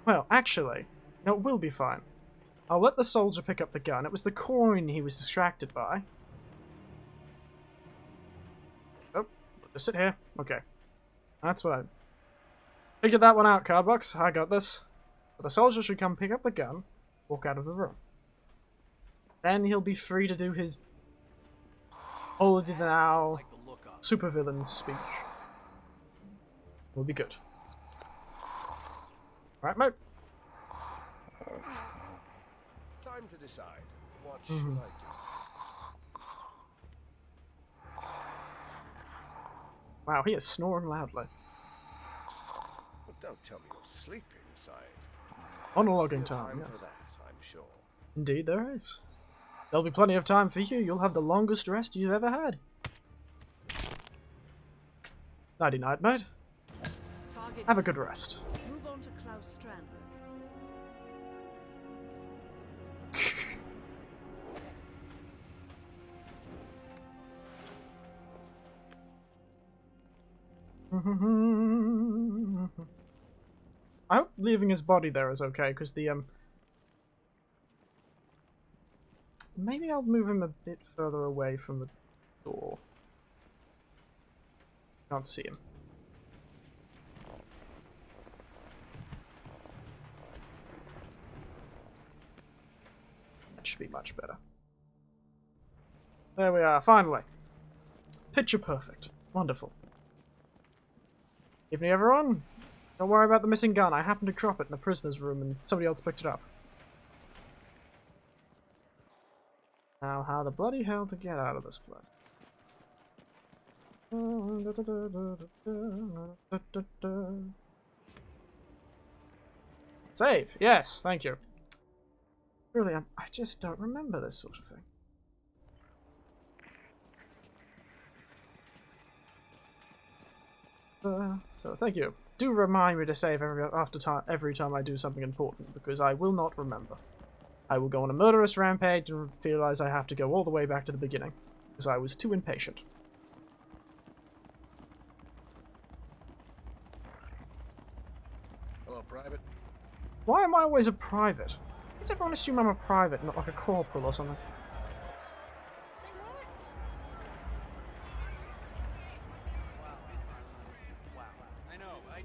Well, actually, no, it will be fine. I'll let the soldier pick up the gun. It was the coin he was distracted by. Oh, just sit here. Okay. That's what I figured that one out, Cardbox. I got this. But the soldier should come pick up the gun, walk out of the room. Then he'll be free to do his holier-than-thou supervillain speech. Will be good. Right, mate. Time to decide. What should I do? Wow, he is snoring loudly. Well, don't tell me you're sleeping, Side. Monologuing time, For yes. that, I'm sure. Indeed there is. There'll be plenty of time for you. You'll have the longest rest you've ever had. Nighty-night, mate. Target Have a good rest. Move on to Klaus Strandberg. I hope leaving his body there is okay, because the, maybe I'll move him a bit further away from the door. Can't see him. That should be much better. There we are, finally. Picture perfect. Wonderful. Evening, everyone. Don't worry about the missing gun. I happened to drop it in the prisoner's room and somebody else picked it up. Now, how the bloody hell to get out of this place? Save! Yes, thank you. Really, I just don't remember this sort of thing. So thank you. Do remind me to save every time I do something important, because I will not remember. I will go on a murderous rampage and realize I have to go all the way back to the beginning, because I was too impatient. Hello, Private. Why am I always a private? Why does everyone assume I'm a private, not like a corporal or something? I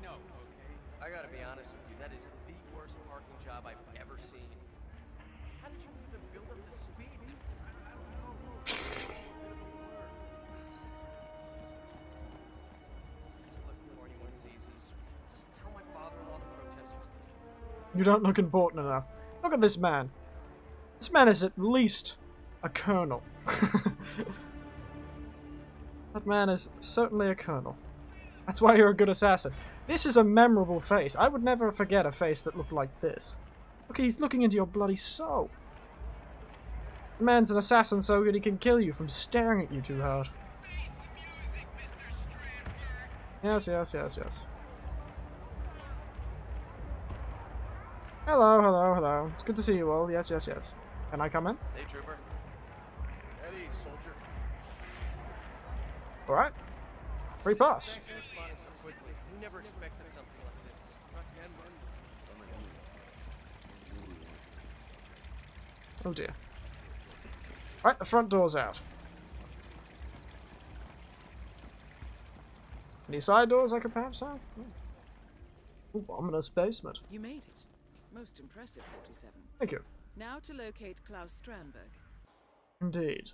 know, okay? I gotta be honest with you, that is the worst parking job I've ever seen. How did you even build up the speed? Look, before anyone sees this, just tell my father-in-law the protesters did. You don't look important enough. Look at this man. This man is at least a colonel. That man is certainly a colonel. That's why you're a good assassin. This is a memorable face. I would never forget a face that looked like this. Look, he's looking into your bloody soul. The man's an assassin so good he can kill you from staring at you too hard. Yes, yes, yes, yes. Hello, hello, hello. It's good to see you all. Yes, yes, yes. Can I come in? Hey, Trooper. Eddie, soldier. Alright. Free pass. Thanks for responding so quickly. We never expected something like this. Not again, Oh dear. Right, the front door's out. Any side doors I could perhaps have? Ooh, ominous basement. You made it. Most impressive, 47. Thank you. Now to locate Klaus Strandberg. Indeed.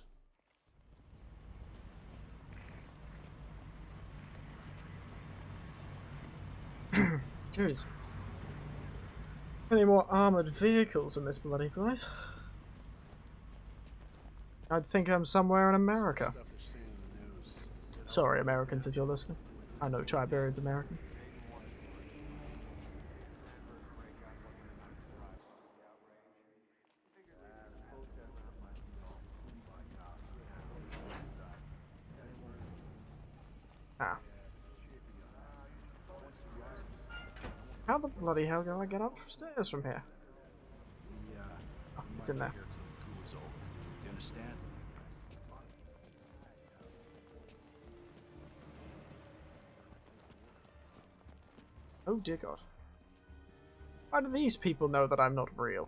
Jeez. Any more armored vehicles in this bloody place? I'd think I'm somewhere in America. Sorry, Americans, if you're listening. I know Tiberian's American. Ah. How the bloody hell do I get upstairs from here? Oh, it's in there. You understand? Oh dear God. Why do these people know that I'm not real?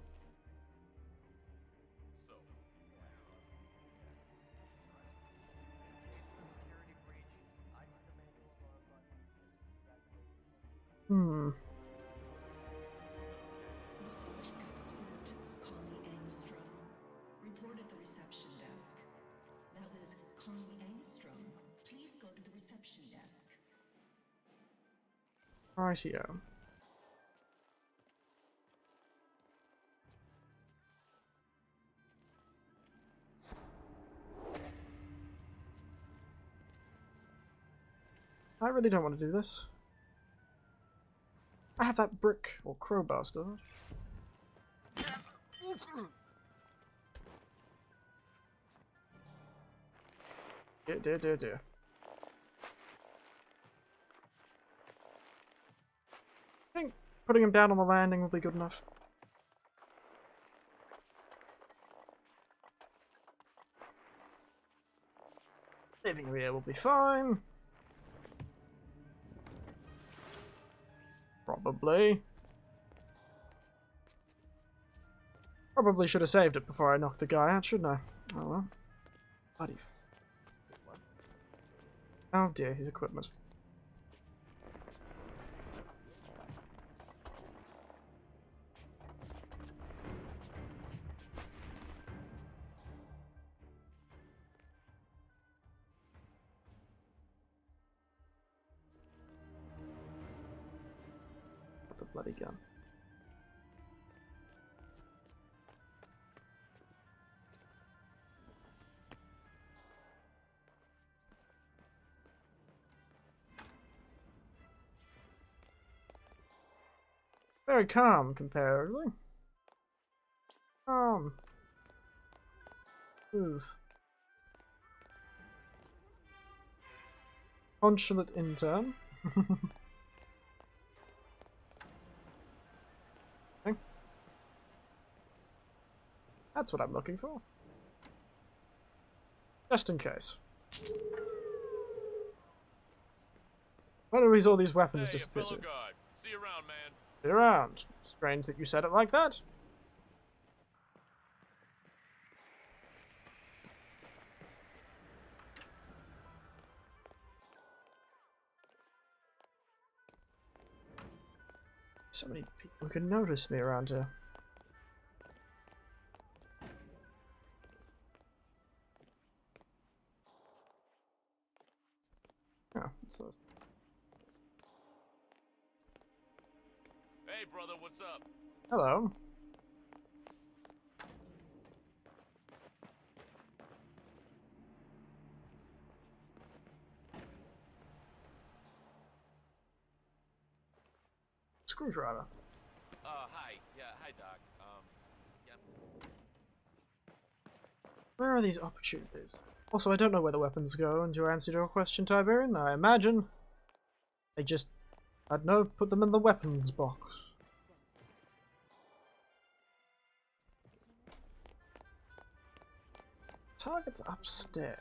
Hmm. Massage expert Connie Engstrom. Report at the reception desk. That was Connie Engstrom. Please go to the reception desk. Rightio. I really don't want to do this. I have that brick or crowbar still. Dear. I think putting him down on the landing will be good enough. Leaving him here will be fine. Probably. Probably should have saved it before I knocked the guy out, shouldn't I? Oh well. Bloody. Oh dear, his equipment. The bloody gun. Very calm, comparatively. Calm. Smooth. Consulate intern. Okay. That's what I'm looking for. Just in case. Where do all these weapons disappear to? Guard. See you around, man. See you around. Strange that you said it like that. So many people can notice me around here. Oh, what's those? Hey, brother, what's up? Hello. Screwdriver. Hi. Yeah, hi, Doc. Yeah. Where are these opportunities? Also, I don't know where the weapons go, and to answer your question, Tiberian, I imagine they just, I don't know, put them in the weapons box. Target's upstairs.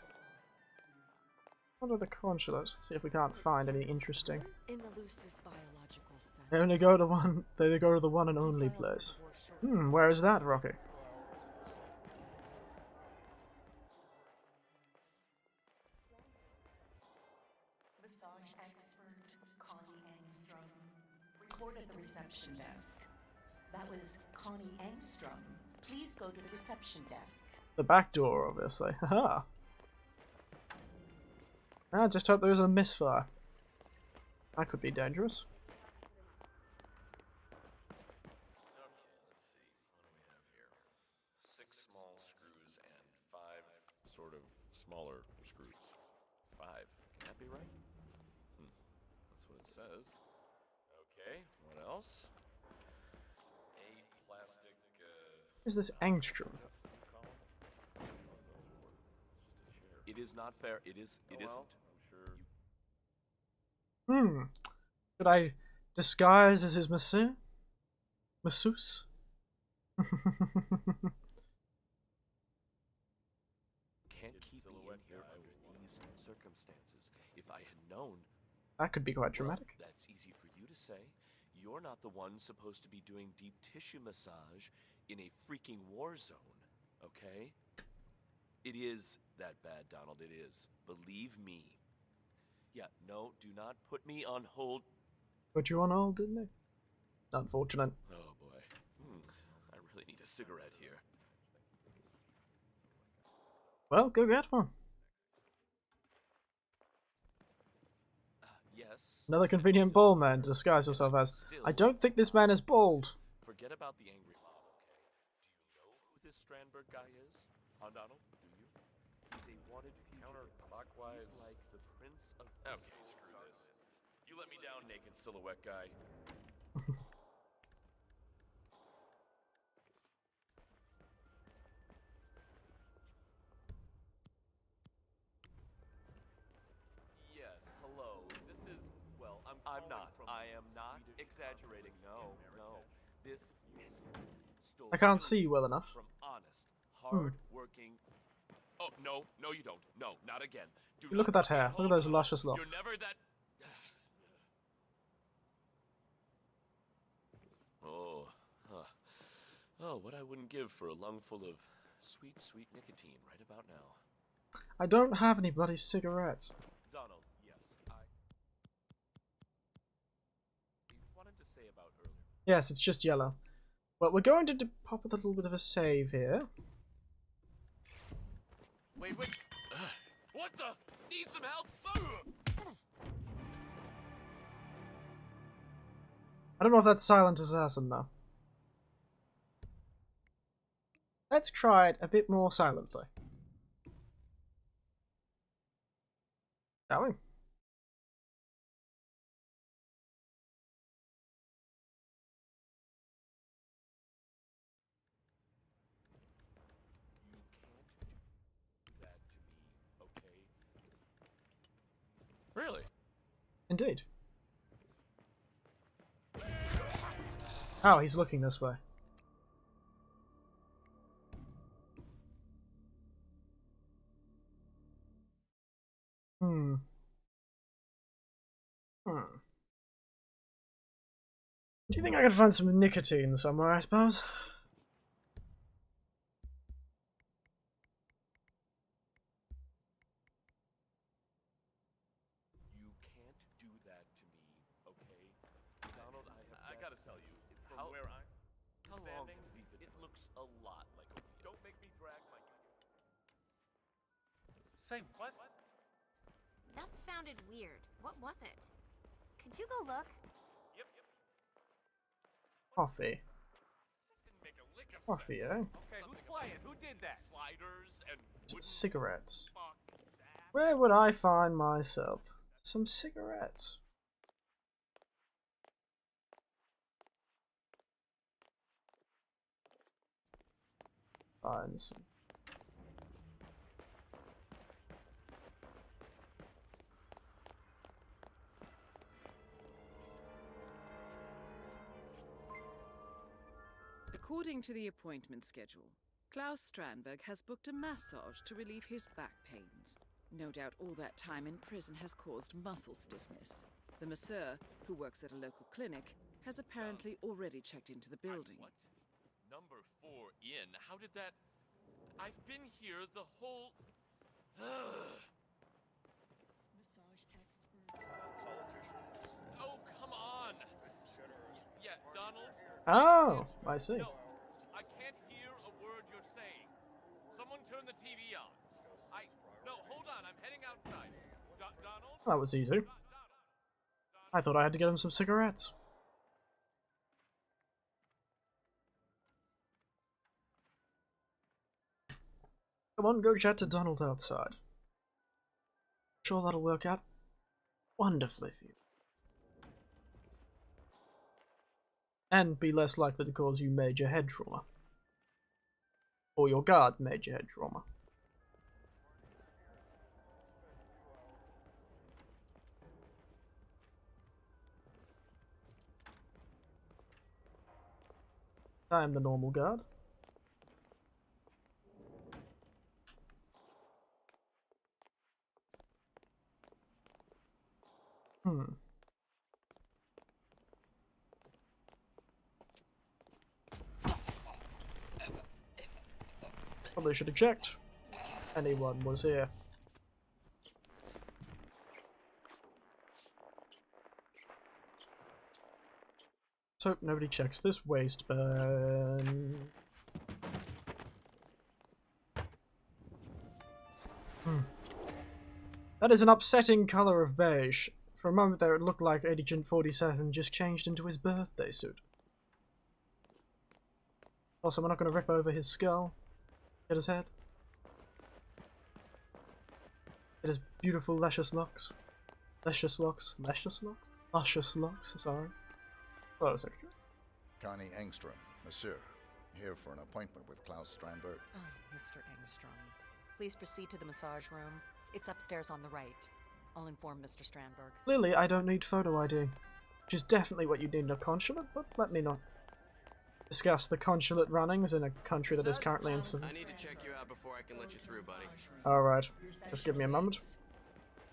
Under the consulate. See if we can't find any interesting. In the loosest biological sense. They only go to one. They go to the one and only place. Where is that, Rocky? Massage expert Connie Engstrom. Report at the reception desk. That was Connie Engstrom. Please go to the reception desk. The back door, obviously. Haha. I just hope there isn't a misfire. That could be dangerous. Okay, let's see. What do we have here? 6 small screws and 5 sort of smaller screws. 5. Can that be right? That's what it says. Okay, what else? A plastic, Who's this Angstrom? It is not fair. It is. It isn't. I'm sure. Should I disguise as his masseuse? Masseuse? Can't keep me in here under these circumstances. If I had known. That could be quite dramatic. Well, that's easy for you to say. You're not the one supposed to be doing deep tissue massage in a freaking war zone, okay? It is that bad, Donald. It is. Believe me. Yeah, no, do not put me on hold. Put you on hold, didn't they? Unfortunate. Oh boy. I really need a cigarette here. Well, go get one. Yes. Another convenient bald man to disguise yourself as. I don't think this man is bald. Forget about the angry mob, okay? Do you know who this Strandberg guy is? Huh, Donald? Do you? He's a wanted counterclockwise. He's like the prince of... Okay, screw this. You let me down, naked silhouette guy. Yes, hello. This is... Well, I'm not. I am not exaggerating. No, no. This is... I can't see you well enough. From honest, hard-working... Oh, no, no you don't. No, not again. Do Look at that hair. Look at those luscious locks. You're never that... Oh, oh, what I wouldn't give for a lung full of sweet, sweet nicotine right about now. I don't have any bloody cigarettes. Donald, yes, I wanted to say about earlier. Yes, it's just yellow. Well, we're going to pop with a little bit of a save here. Wait. What the? Need some help? I don't know if that's Silent Assassin, though. Let's try it a bit more silently. Shall we? Really? Indeed. Oh, he's looking this way. Do you think I could find some nicotine somewhere, I suppose? You can't do that to me, okay? Donald, I gotta tell you, from where I'm standing, it looks a lot like a wheel. Don't make me drag my... Say what? That sounded weird. What was it? Could you go look? Yep. Coffee. Didn't make a lick of Coffee, sense. eh? Okay, who's playing? Who did that? Sliders and Cigarettes. fuck that. Where would I find myself some cigarettes? Find some. According to the appointment schedule, Klaus Strandberg has booked a massage to relieve his back pains. No doubt all that time in prison has caused muscle stiffness. The masseur, who works at a local clinic, has apparently already checked into the building. What? Number 4 in? How did that... I've been here the whole... Massage expert. Oh, come on! Yeah, Donald, Oh, I see. No, I can't hear a word you're saying. Someone turn the TV on. No, hold on, I'm heading outside. Donald? That was easy. I thought I had to get him some cigarettes. Come on, go chat to Donald outside. Sure that'll work out wonderfully for you. And be less likely to cause you major head trauma. Or your guard major head trauma. I am the normal guard. Probably should have checked. Anyone was here. So hope nobody checks this waste bin. That is an upsetting colour of beige. For a moment there it looked like Agent 47 just changed into his birthday suit. Also, we're not going to rip over his skull. Get his head. Get his beautiful luscious locks. Luscious locks? Luscious locks? Luscious locks, sorry. Hello, Secretary. Connie Engstrom, Monsieur. Here for an appointment with Klaus Strandberg. Oh, Mr. Engstrom. Please proceed to the massage room. It's upstairs on the right. I'll inform Mr. Strandberg. Clearly, I don't need photo ID. Which is definitely what you need in a consulate, but let me not discuss the consulate runnings in a country that is currently in civil. I need to check you out before I can let you through, buddy. Alright, just give me a moment.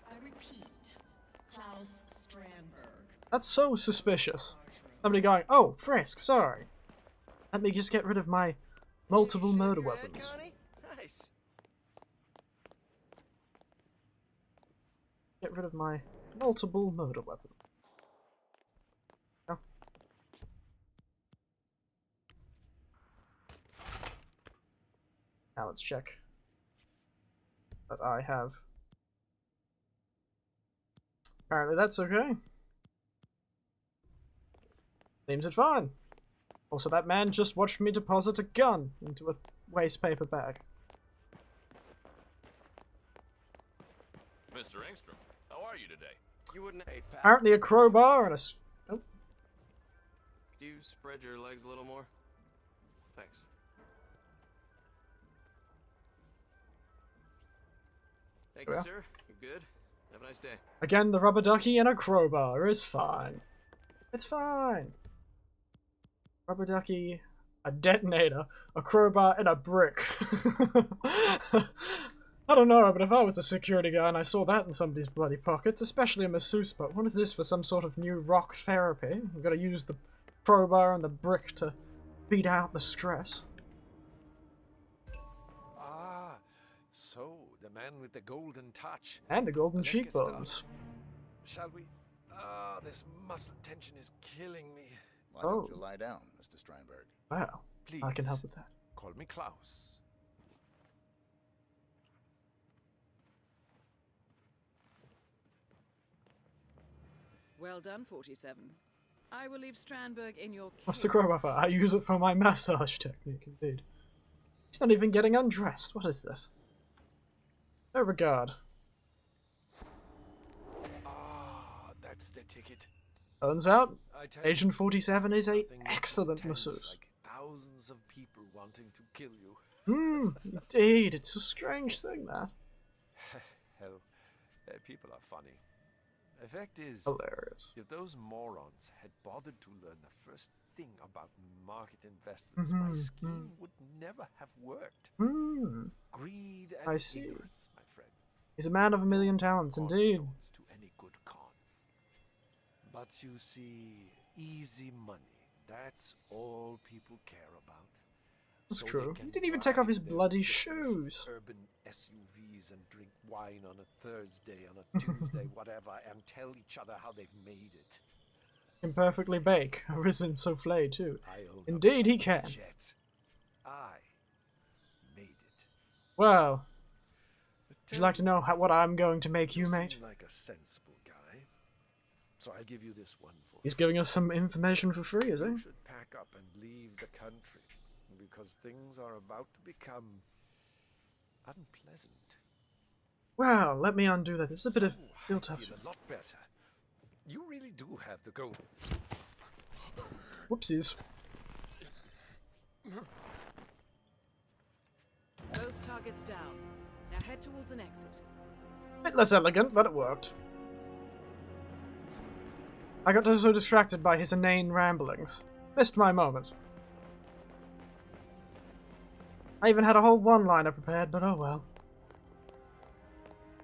I repeat, Klaus Strandberg. That's so suspicious. Somebody going, oh, frisk, sorry. Let me just get rid of my multiple murder weapons. Nice. Get rid of my multiple murder weapons. Oh. Now let's check that I have. Apparently that's okay. Seems it's fine. Also, that man just watched me deposit a gun into a waste paper bag. Mr. Engstrom, how are you today? You wouldn't. Hey, pal. Apparently a crowbar and a... Oh. Do you spread your legs a little more? Thanks. Thank you, sir. You're good. Have a nice day. Again, the rubber ducky and a crowbar is fine. It's fine. Rubber ducky, a detonator, a crowbar, and a brick. I don't know, but if I was a security guy and I saw that in somebody's bloody pockets, especially a masseuse boat, what is this for some sort of new rock therapy? You've got to use the crowbar and the brick to beat out the stress. Ah, so the man with the golden touch. And the golden Let's get cheekbones. started. Shall we? Ah, this muscle tension is killing me. Why don't you lie down, Mr. Strandberg? Wow, Please, I can help with that. Call me Klaus. Well done, 47. I will leave Strandberg in your care. What's the crowbar for? I use it for my massage technique, indeed. He's not even getting undressed. What is this? No regard. Ah, that's the ticket. Turns out, I tell you, Agent 47 is a nothing excellent intense masseuse. like thousands of people wanting to kill you. Indeed, it's a strange thing, that. Hell, people are funny. The fact is, Hilarious. if those morons had bothered to learn the first thing about market investments, my scheme would never have worked. Greed and I see. ignorance, my friend. He's a man of a million talents, indeed. To any good con. But you see, easy money, that's all people care about. That's So true. they can He didn't even take off his ride their bloody business shoes. Urban SUVs and drink wine on a Thursday, on a Tuesday, whatever, and tell each other how they've made it. Can perfectly bake a risen souffle too. I own Indeed he can. jet. I made it. Well, would you like to know what I'm going to make you, seem mate? like a sensible guy, so I'll give you this one for He's giving us some information for free, is he? You should pack up and leave the country, because things are about to become unpleasant. Well, let me undo that. This is a bit of built up. I feel a lot better. You really do have the go. Whoopsies. Both targets down. Now head towards an exit. Bit less elegant, but it worked. I got so distracted by his inane ramblings. Missed my moment. I even had a whole one-liner prepared, but oh well.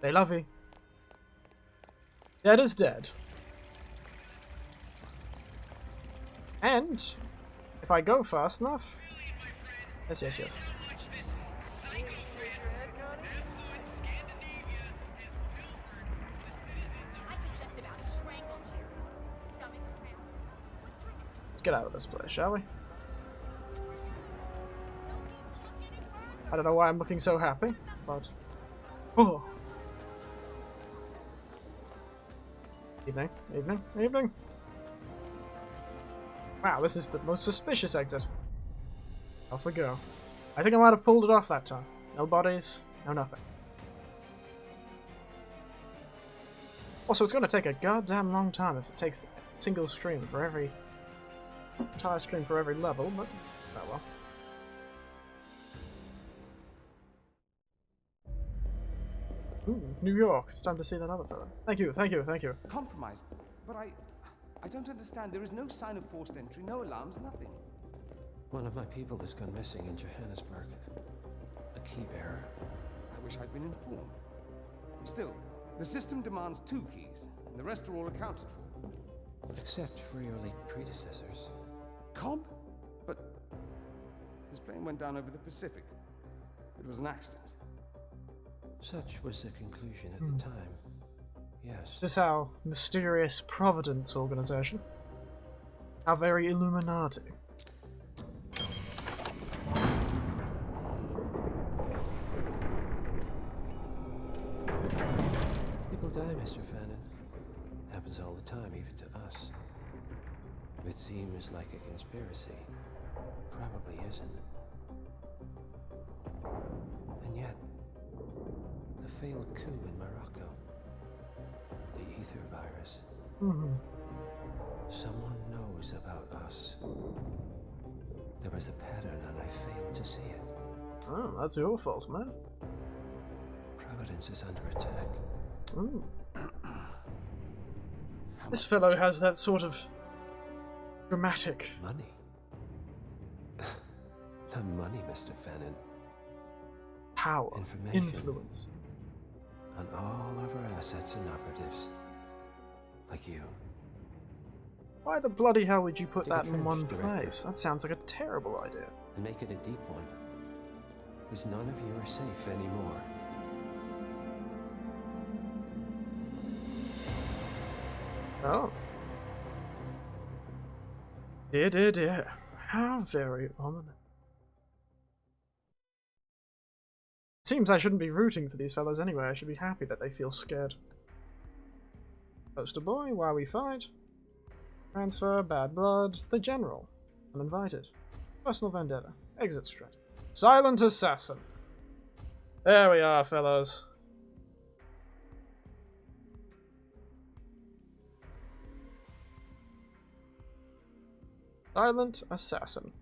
They love you. Dead is dead. And, if I go fast enough... Yes, yes, yes. Let's get out of this place, shall we? I don't know why I'm looking so happy, but... Oh. Evening, evening, evening. Wow, this is the most suspicious exit. Off we go. I think I might have pulled it off that time. No bodies, no nothing. Also, it's going to take a goddamn long time if it takes a single stream for every... entire stream for every level, but... oh well. Ooh, New York. It's time to see that other fella. Thank you, thank you, thank you. Compromised, but I don't understand. There is no sign of forced entry, no alarms, nothing. One of my people has gone missing in Johannesburg. A key bearer. I wish I'd been informed. Still, the system demands 2 keys, and the rest are all accounted for. Except for your late predecessors. Comp? But his plane went down over the Pacific. It was an accident. Such was the conclusion at the time. Yes. This is our mysterious Providence organization. How very Illuminati. People die, Mr. Fannin. Happens all the time, even to us. It seems like a conspiracy. Probably isn't. And yet, the failed coup in Morocco. The ether virus. Someone knows about us. There was a pattern and I failed to see it. Oh, that's your fault, man. Providence is under attack. Ooh. This fellow has that sort of dramatic... Money? Not money, Mr. Fannin. Power. Information. Influence. On all of our assets and operatives. Like you. Why the bloody hell would you put Take a that in trench, one Director. place? That sounds like a terrible idea. And make it a deep one. Because none of you are safe anymore. Oh. Dear, dear, dear. How very ominous. Seems I shouldn't be rooting for these fellows anyway. I should be happy that they feel scared. Poster boy, while we fight. Transfer, bad blood, the general. Uninvited. Personal vendetta. Exit strategy. Silent assassin. There we are, fellows. Silent assassin.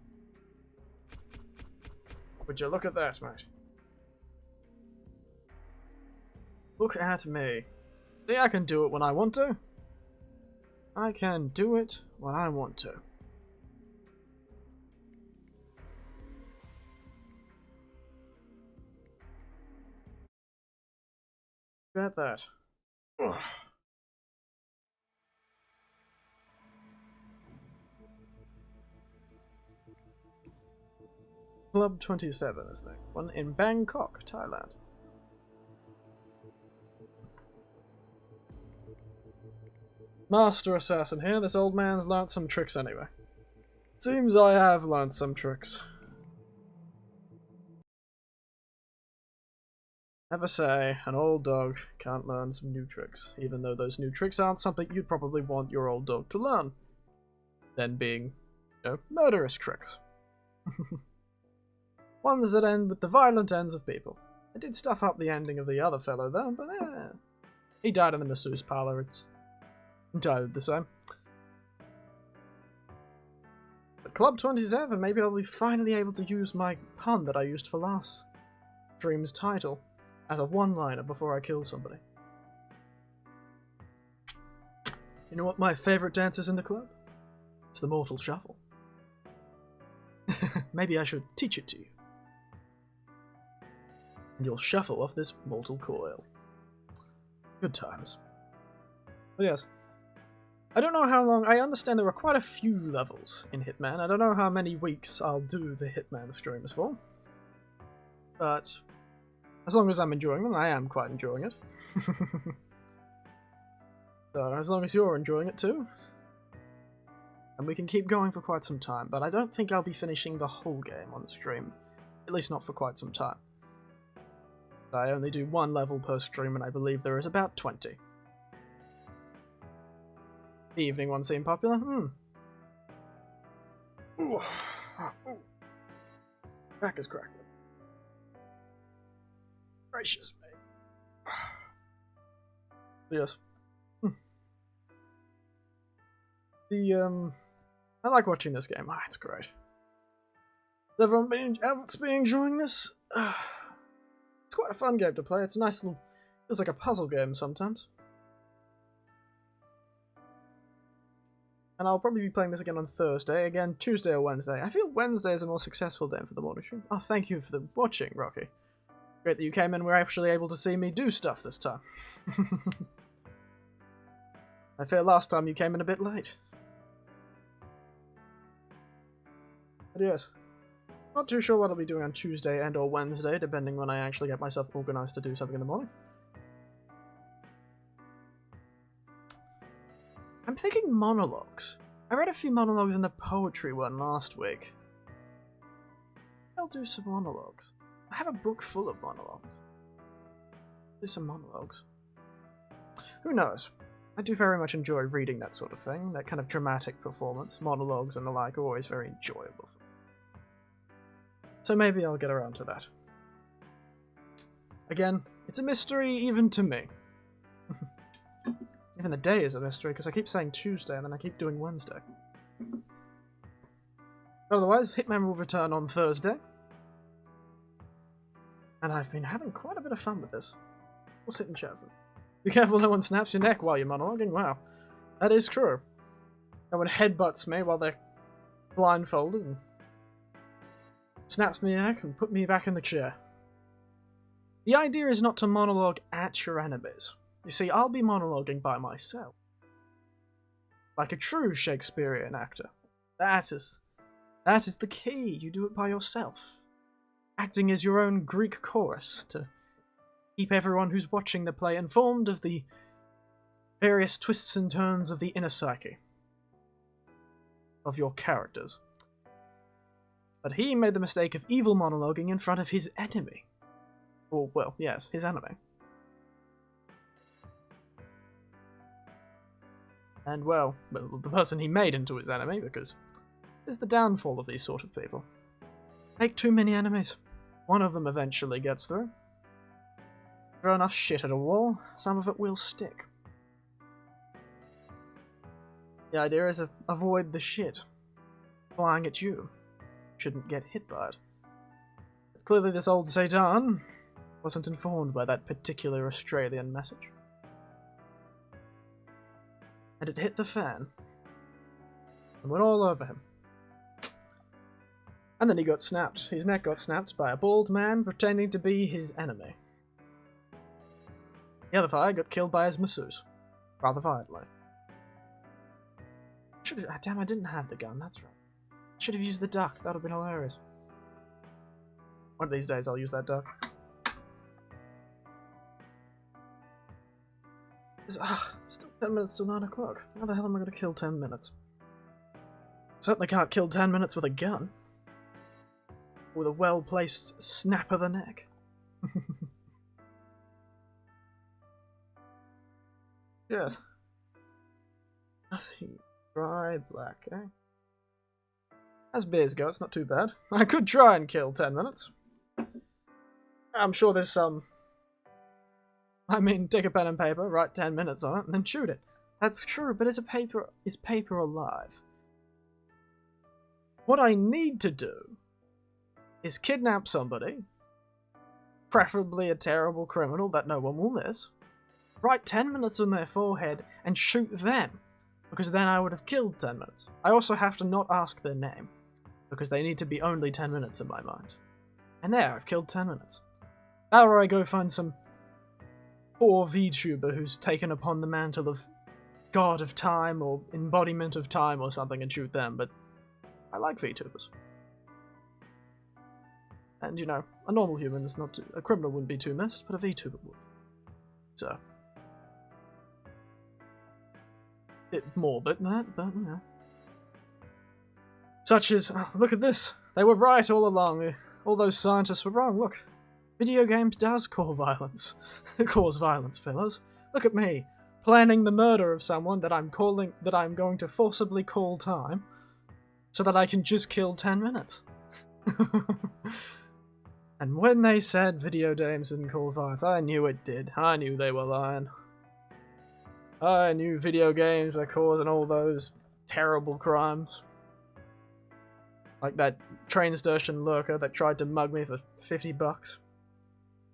Would you look at that, mate? Look at me. See, I can do it when I want to. I can do it when I want to. Look at that. Ugh. Club 27 is the one in Bangkok, Thailand. Master Assassin here. This old man's learnt some tricks anyway. Seems I have learnt some tricks. Never say an old dog can't learn some new tricks, even though those new tricks aren't something you'd probably want your old dog to learn. Then being, you know, murderous tricks. Ones that end with the violent ends of people. I did stuff up the ending of the other fellow though, but he died in the masseuse parlor. It's entirely the same. But Club 27, maybe I'll be finally able to use my pun that I used for last stream's title as a one-liner before I kill somebody. You know what my favourite dance is in the club? It's the Mortal Shuffle. Maybe I should teach it to you. And you'll shuffle off this mortal coil. Good times. But yes. I don't know how long... I understand there are quite a few levels in Hitman. I don't know how many weeks I'll do the Hitman streams for. But as long as I'm enjoying them, I am quite enjoying it. So as long as you're enjoying it too. And we can keep going for quite some time, but I don't think I'll be finishing the whole game on the stream. At least not for quite some time. I only do one level per stream, and I believe there is about 20. The evening one seemed popular? Ooh. Ooh. Back is crackling. Gracious me. Yes. I like watching this game. Ah, it's great. Has everyone been enjoying this? It's quite a fun game to play. It's a nice little... feels like a puzzle game sometimes. And I'll probably be playing this again on Thursday, again Tuesday or Wednesday. I feel Wednesday is a more successful day for the morning stream. Oh, thank you for the watching, Rocky. Great that you came in and were actually able to see me do stuff this time. I feel last time you came in a bit late. But yes. Not too sure what I'll be doing on Tuesday and or Wednesday, depending when I actually get myself organised to do something in the morning. I'm thinking monologues. I read a few monologues in the poetry one last week. I'll do some monologues. I have a book full of monologues. Do some monologues. Who knows? I do very much enjoy reading that sort of thing, that kind of dramatic performance. Monologues and the like are always very enjoyable. So maybe I'll get around to that. Again, it's a mystery even to me. Even the day is a mystery, because I keep saying Tuesday and then I keep doing Wednesday. Otherwise, Hitman will return on Thursday. And I've been having quite a bit of fun with this. We'll sit and chat for it. Be careful no one snaps your neck while you're monologuing. Wow. That is true. No one headbutts me while they're blindfolded and snaps me neck and put me back in the chair. The idea is not to monologue at your enemies. You see, I'll be monologuing by myself. Like a true Shakespearean actor. That is the key. You do it by yourself. Acting as your own Greek chorus to keep everyone who's watching the play informed of the various twists and turns of the inner psyche of your characters. But he made the mistake of evil monologuing in front of his enemy. Or, well, yes, his enemy. And, well, the person he made into his enemy, because it's the downfall of these sort of people. Make too many enemies. One of them eventually gets through. Throw enough shit at a wall, some of it will stick. The idea is avoid the shit flying at you. Shouldn't get hit by it. But clearly this old Satan wasn't informed by that particular Australian message. And it hit the fan. And went all over him. And then he got snapped. His neck got snapped by a bald man pretending to be his enemy. The other guy got killed by his masseuse. Rather violently. Damn, I didn't have the gun, that's right. Should have used the duck, that would have been hilarious. One of these days I'll use that duck. It's still 10 minutes till 9 o'clock. How the hell am I going to kill 10 minutes? Certainly can't kill 10 minutes with a gun. With a well-placed snap of the neck. Yes. That's heat. Dry black, eh? As beers go, it's not too bad. I could try and kill 10 minutes. I'm sure there's some... I mean, take a pen and paper, write 10 minutes on it, and then shoot it. That's true, but is paper alive? What I need to do is kidnap somebody, preferably a terrible criminal that no one will miss, write 10 minutes on their forehead, and shoot them, because then I would have killed 10 minutes. I also have to not ask their name, because they need to be only 10 minutes in my mind. And there, I've killed 10 minutes. Now where I go find some poor Vtuber who's taken upon the mantle of god of time, or embodiment of time or something, and shoot them, but I like Vtubers. And, you know, a normal human is not too... a criminal wouldn't be too missed, but a Vtuber would. So... bit morbid, that, but, you know. Such as... oh, look at this! They were right all along. All those scientists were wrong, look. Video games does cause violence. Cause violence, fellas. Look at me, planning the murder of someone that I'm going to forcibly call time, so that I can just kill 10 minutes. And when they said video games didn't cause violence, I knew it did. I knew they were lying. I knew video games were causing all those terrible crimes. Like that train station lurker that tried to mug me for $50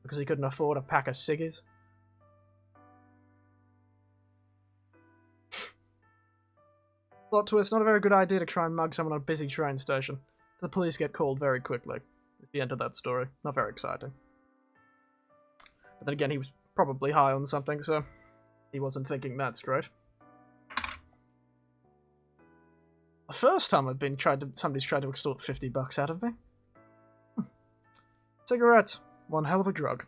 because he couldn't afford a pack of ciggies. Plot twist, not a very good idea to try and mug someone on a busy train station. The police get called very quickly. It's the end of that story. Not very exciting. But then again, he was probably high on something, so he wasn't thinking that straight. The first time somebody's tried to extort $50 out of me. Cigarettes. One hell of a drug.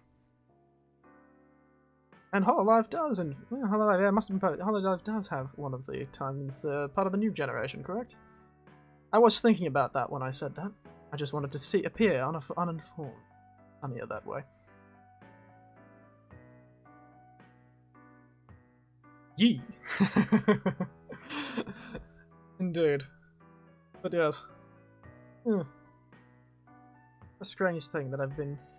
And Hololive does, and Hololive, yeah, must have been Hololive does have one of the times part of the new generation, correct? I was thinking about that when I said that. I just wanted to appear uninformed. Funnier that way. Yee! Indeed. But yes. A strange thing that I've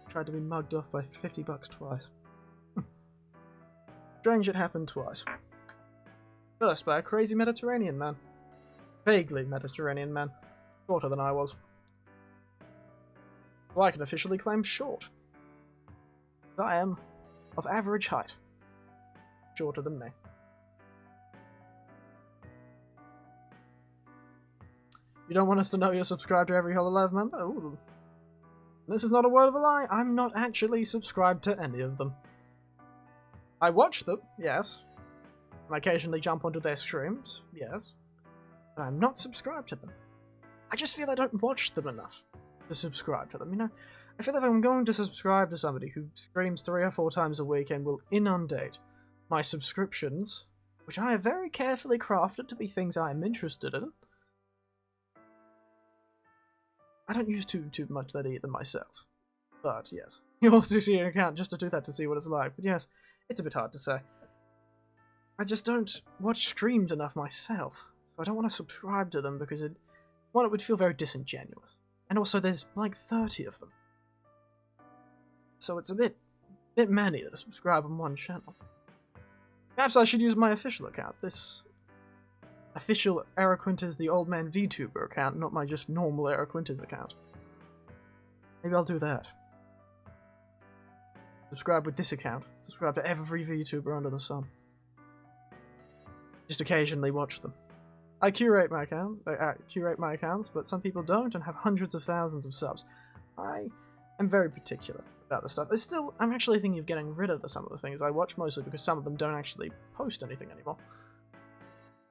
tried to be mugged off by $50 twice. Strange it happened twice. First by a crazy Mediterranean man. Vaguely Mediterranean man. Shorter than I was. So I can officially claim short. I am of average height. Shorter than me. You don't want us to know you're subscribed to every Hololive member? Ooh. This is not a word of a lie. I'm not actually subscribed to any of them. I watch them, yes. And I occasionally jump onto their streams, yes. But I'm not subscribed to them. I just feel I don't watch them enough to subscribe to them, you know? I feel if I'm going to subscribe to somebody who streams 3 or 4 times a week and will inundate my subscriptions, which I have very carefully crafted to be things I am interested in, I don't use too much that either myself. But yes, you also see an account just to do that to see what it's like. But yes, it's a bit hard to say. I just don't watch streams enough myself, so I don't want to subscribe to them because it would feel very disingenuous. And also there's like 30 of them. So it's a bit many to subscribe on one channel. Perhaps I should use my official account. This official Araquintas the OldMan Vtuber account, not my just normal Araquintas account. Maybe I'll do that. Subscribe with this account. Subscribe to every VTuber under the sun. Just occasionally watch them. I curate my accounts, but some people don't and have hundreds of thousands of subs. I am very particular about the stuff. I'm actually thinking of getting rid of some of the things I watch, mostly because some of them don't actually post anything anymore.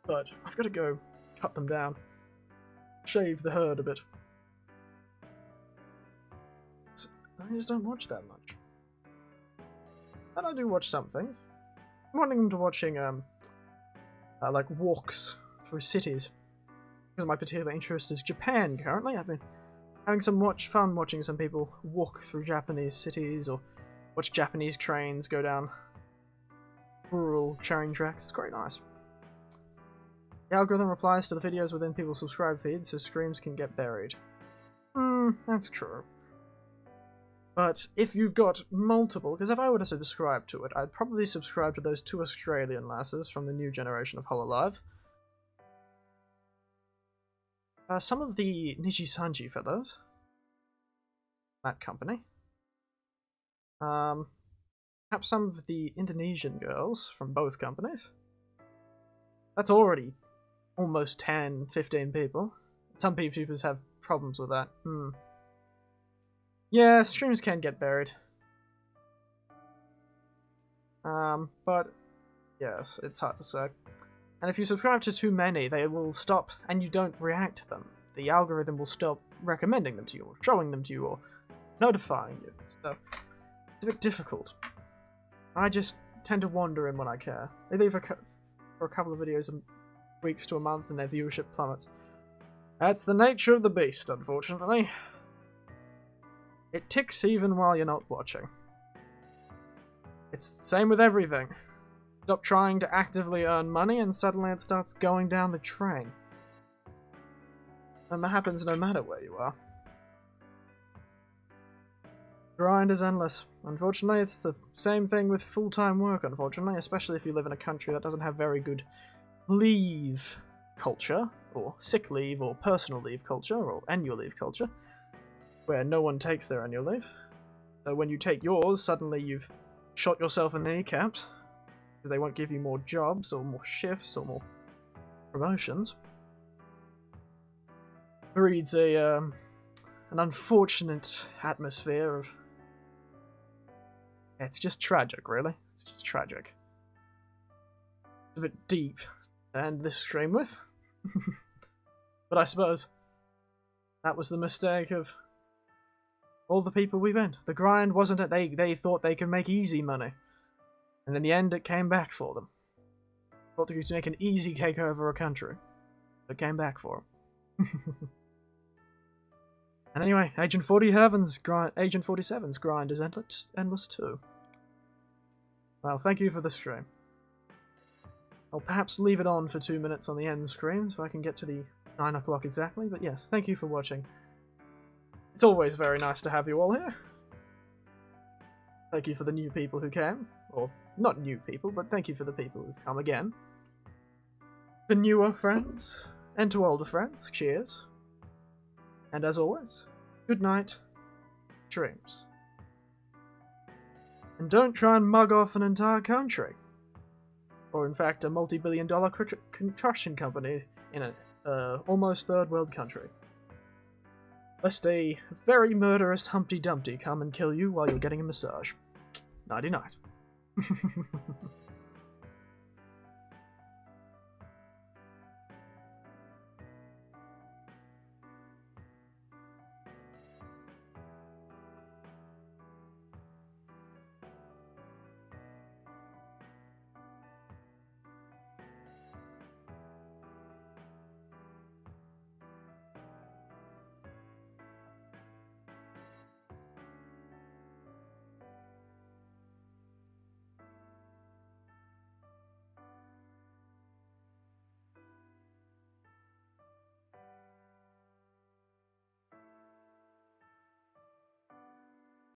But I've got to go cut them down. Shave the herd a bit. I just don't watch that much. And I do watch some things. wanting them to watching like walks through cities. Because my particular interest is Japan currently. I've been having some fun watching some people walk through Japanese cities or watch Japanese trains go down rural train tracks. It's quite nice. The algorithm replies to the videos within people's subscribe feeds, so streams can get buried. That's true. But if you've got multiple, because if I were to subscribe to it, I'd probably subscribe to those 2 Australian lasses from the new generation of Hololive. Some of the Nijisanji fellows. That company. Perhaps some of the Indonesian girls from both companies. That's already almost 10, 15 people. Some people have problems with that. Yeah, streams can get buried. But yes, it's hard to say. And if you subscribe to too many, they will stop, and you don't react to them. The algorithm will stop recommending them to you, or showing them to you, or notifying you. So, it's a bit difficult. I just tend to wander in when I care. They leave for a couple of videos weeks to a month, and their viewership plummets. That's the nature of the beast, unfortunately. It ticks even while you're not watching. It's the same with everything. Stop trying to actively earn money and suddenly it starts going down the drain. And that happens no matter where you are. Grind is endless. Unfortunately, it's the same thing with full-time work, unfortunately, especially if you live in a country that doesn't have very good leave culture, or sick leave, or personal leave culture, or annual leave culture, where no one takes their annual leave. So when you take yours, suddenly you've shot yourself in the kneecaps, because they won't give you more jobs, or more shifts, or more promotions. Breeds an unfortunate atmosphere of... It's just tragic, really. It's just tragic. It's a bit deep to end this stream with. But I suppose that was the mistake of all the people we went. The grind wasn't it. They thought they could make easy money. And in the end, it came back for them. Thought they could make an easy cake over a country. It came back for them. And anyway, Agent 47's grind is endless too. Well, thank you for the stream. I'll perhaps leave it on for 2 minutes on the end screen so I can get to the 9 o'clock exactly, but yes, thank you for watching. It's always very nice to have you all here. Thank you for the new people who came. Or, not new people, but thank you for the people who've come again. To newer friends, and to older friends, cheers. And as always, good night, dreams. And don't try and mug off an entire country. Or in fact, a multi-billion-dollar construction company in an almost third world country. Lest a very murderous Humpty Dumpty come and kill you while you're getting a massage. Nighty-night.